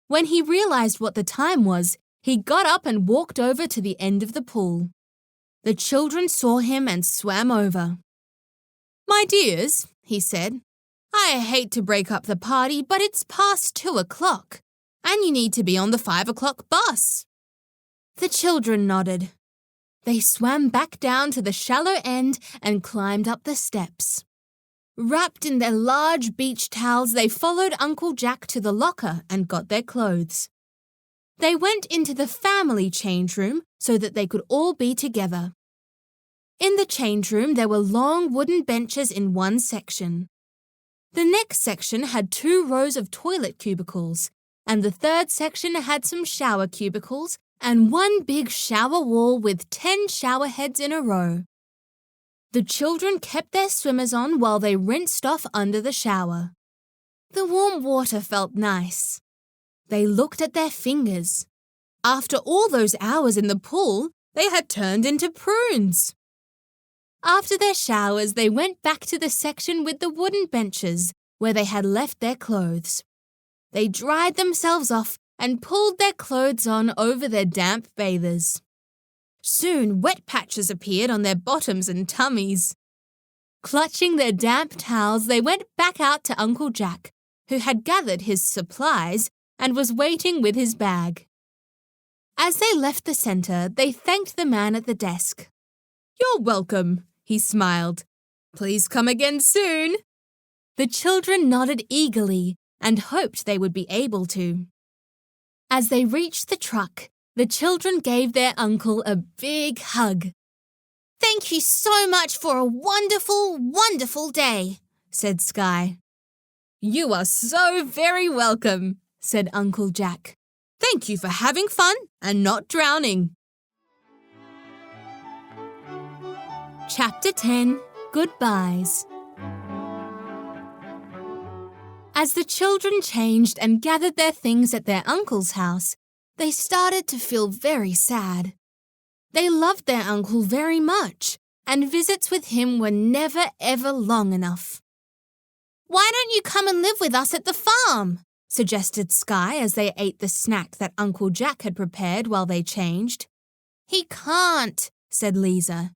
When he realized what the time was, he got up and walked over to the end of the pool. The children saw him and swam over. "My dears," he said, "I hate to break up the party, but it's past 2 o'clock, and you need to be on the 5 o'clock bus." The children nodded. They swam back down to the shallow end and climbed up the steps. Wrapped in their large beach towels, they followed Uncle Jack to the locker and got their clothes. They went into the family change room so that they could all be together. In the change room, there were long wooden benches in one section. The next section had 2 rows of toilet cubicles, and the third section had some shower cubicles and one big shower wall with 10 shower heads in a row. The children kept their swimmers on while they rinsed off under the shower. The warm water felt nice. They looked at their fingers. After all those hours in the pool, they had turned into prunes. After their showers, they went back to the section with the wooden benches where they had left their clothes. They dried themselves off and pulled their clothes on over their damp bathers. Soon, wet patches appeared on their bottoms and tummies. Clutching their damp towels, they went back out to Uncle Jack, who had gathered his supplies and was waiting with his bag. As they left the center, they thanked the man at the desk. "You're welcome," he smiled. "Please come again soon." The children nodded eagerly and hoped they would be able to. As they reached the truck, the children gave their uncle a big hug. "Thank you so much for a wonderful, wonderful day," said Skye. "You are so very welcome," said Uncle Jack. "Thank you for having fun and not drowning." Chapter 10. Goodbyes. As the children changed and gathered their things at their uncle's house, they started to feel very sad. They loved their uncle very much, and visits with him were never ever long enough. "Why don't you come and live with us at the farm?" suggested Skye as they ate the snack that Uncle Jack had prepared while they changed. "He can't," said Leezah.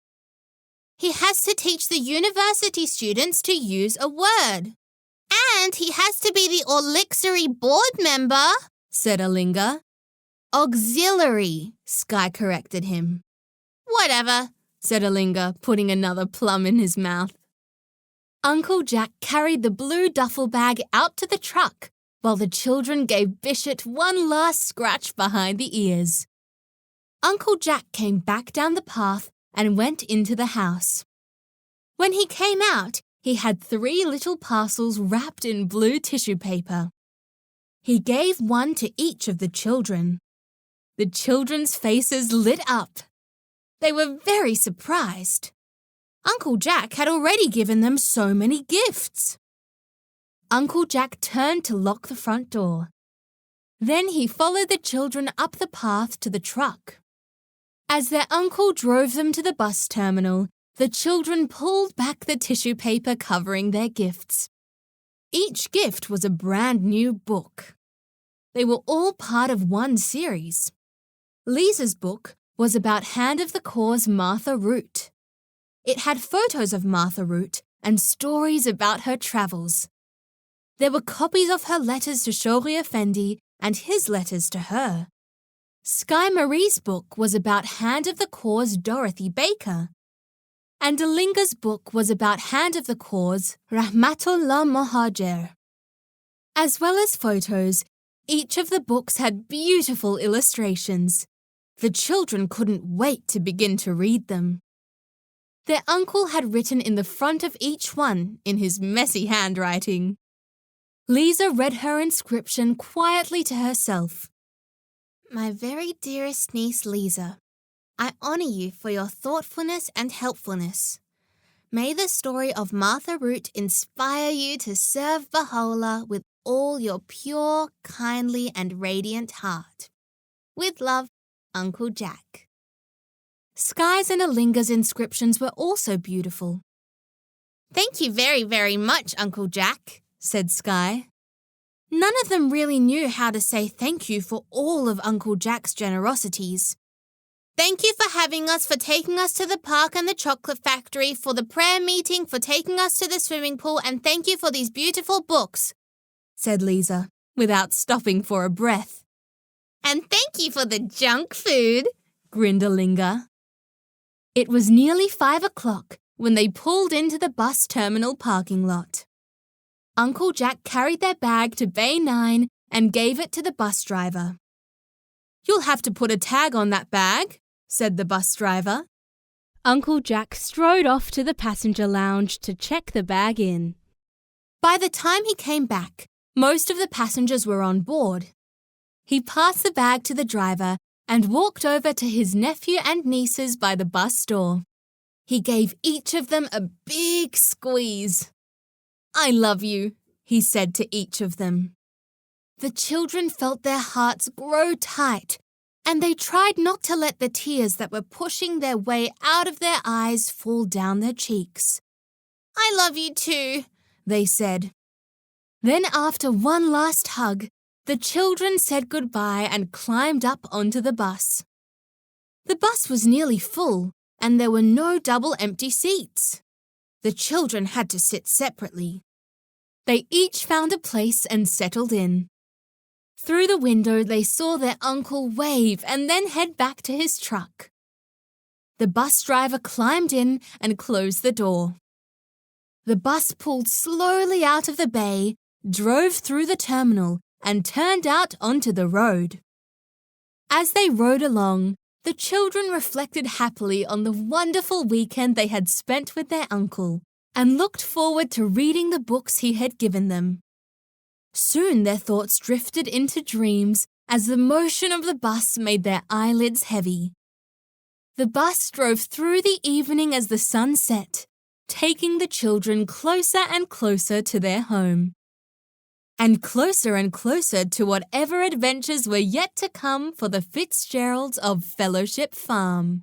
"He has to teach the university students to use a word. And he has to be the Elixir board member," said Olingah. "Auxiliary," Skye corrected him. "Whatever," said Olingah, putting another plum in his mouth. Uncle Jack carried the blue duffel bag out to the truck, while the children gave Bishop one last scratch behind the ears. Uncle Jack came back down the path and went into the house. When he came out, he had 3 little parcels wrapped in blue tissue paper. He gave one to each of the children. The children's faces lit up. They were very surprised. Uncle Jack had already given them so many gifts. Uncle Jack turned to lock the front door. Then he followed the children up the path to the truck. As their uncle drove them to the bus terminal, the children pulled back the tissue paper covering their gifts. Each gift was a brand new book. They were all part of one series. Leezah's book was about Hand of the Cause Martha Root. It had photos of Martha Root and stories about her travels. There were copies of her letters to Shoghi Effendi and his letters to her. Skye-Maree's book was about Hand of the Cause Dorothy Baker. And Olingah's book was about Hand of the Cause Rahmatullah Mohajer. As well as photos, each of the books had beautiful illustrations. The children couldn't wait to begin to read them. Their uncle had written in the front of each one in his messy handwriting. Leezah read her inscription quietly to herself. "My very dearest niece Leezah, I honor you for your thoughtfulness and helpfulness. May the story of Martha Root inspire you to serve Baha'u'llah with all your pure, kindly, and radiant heart. With love, Uncle Jack. Skye's and Olingah's inscriptions were also beautiful. Thank you very, very much, Uncle Jack, said Skye. None of them really knew how to say thank you for all of Uncle Jack's generosities. Thank you for having us, for taking us to the park and the chocolate factory, for the prayer meeting, for taking us to the swimming pool, and thank you for these beautiful books, said Leezah, without stopping for a breath. And thank you for the junk food, grinned Olingah. It was nearly 5 o'clock when they pulled into the bus terminal parking lot. Uncle Jack carried their bag to Bay 9 and gave it to the bus driver. You'll have to put a tag on that bag, said the bus driver. Uncle Jack strode off to the passenger lounge to check the bag in. By the time he came back, most of the passengers were on board. He passed the bag to the driver and walked over to his nephew and nieces by the bus door. He gave each of them a big squeeze. I love you, he said to each of them. The children felt their hearts grow tight, and they tried not to let the tears that were pushing their way out of their eyes fall down their cheeks. I love you too, they said. Then after one last hug, the children said goodbye and climbed up onto the bus. The bus was nearly full, and there were no double empty seats. The children had to sit separately. They each found a place and settled in. Through the window, they saw their uncle wave and then head back to his truck. The bus driver climbed in and closed the door. The bus pulled slowly out of the bay, drove through the terminal, and turned out onto the road. As they rode along, the children reflected happily on the wonderful weekend they had spent with their uncle and looked forward to reading the books he had given them. Soon their thoughts drifted into dreams as the motion of the bus made their eyelids heavy. The bus drove through the evening as the sun set, taking the children closer and closer to their home. And closer to whatever adventures were yet to come for the Fitzgeralds of Fellowship Farm.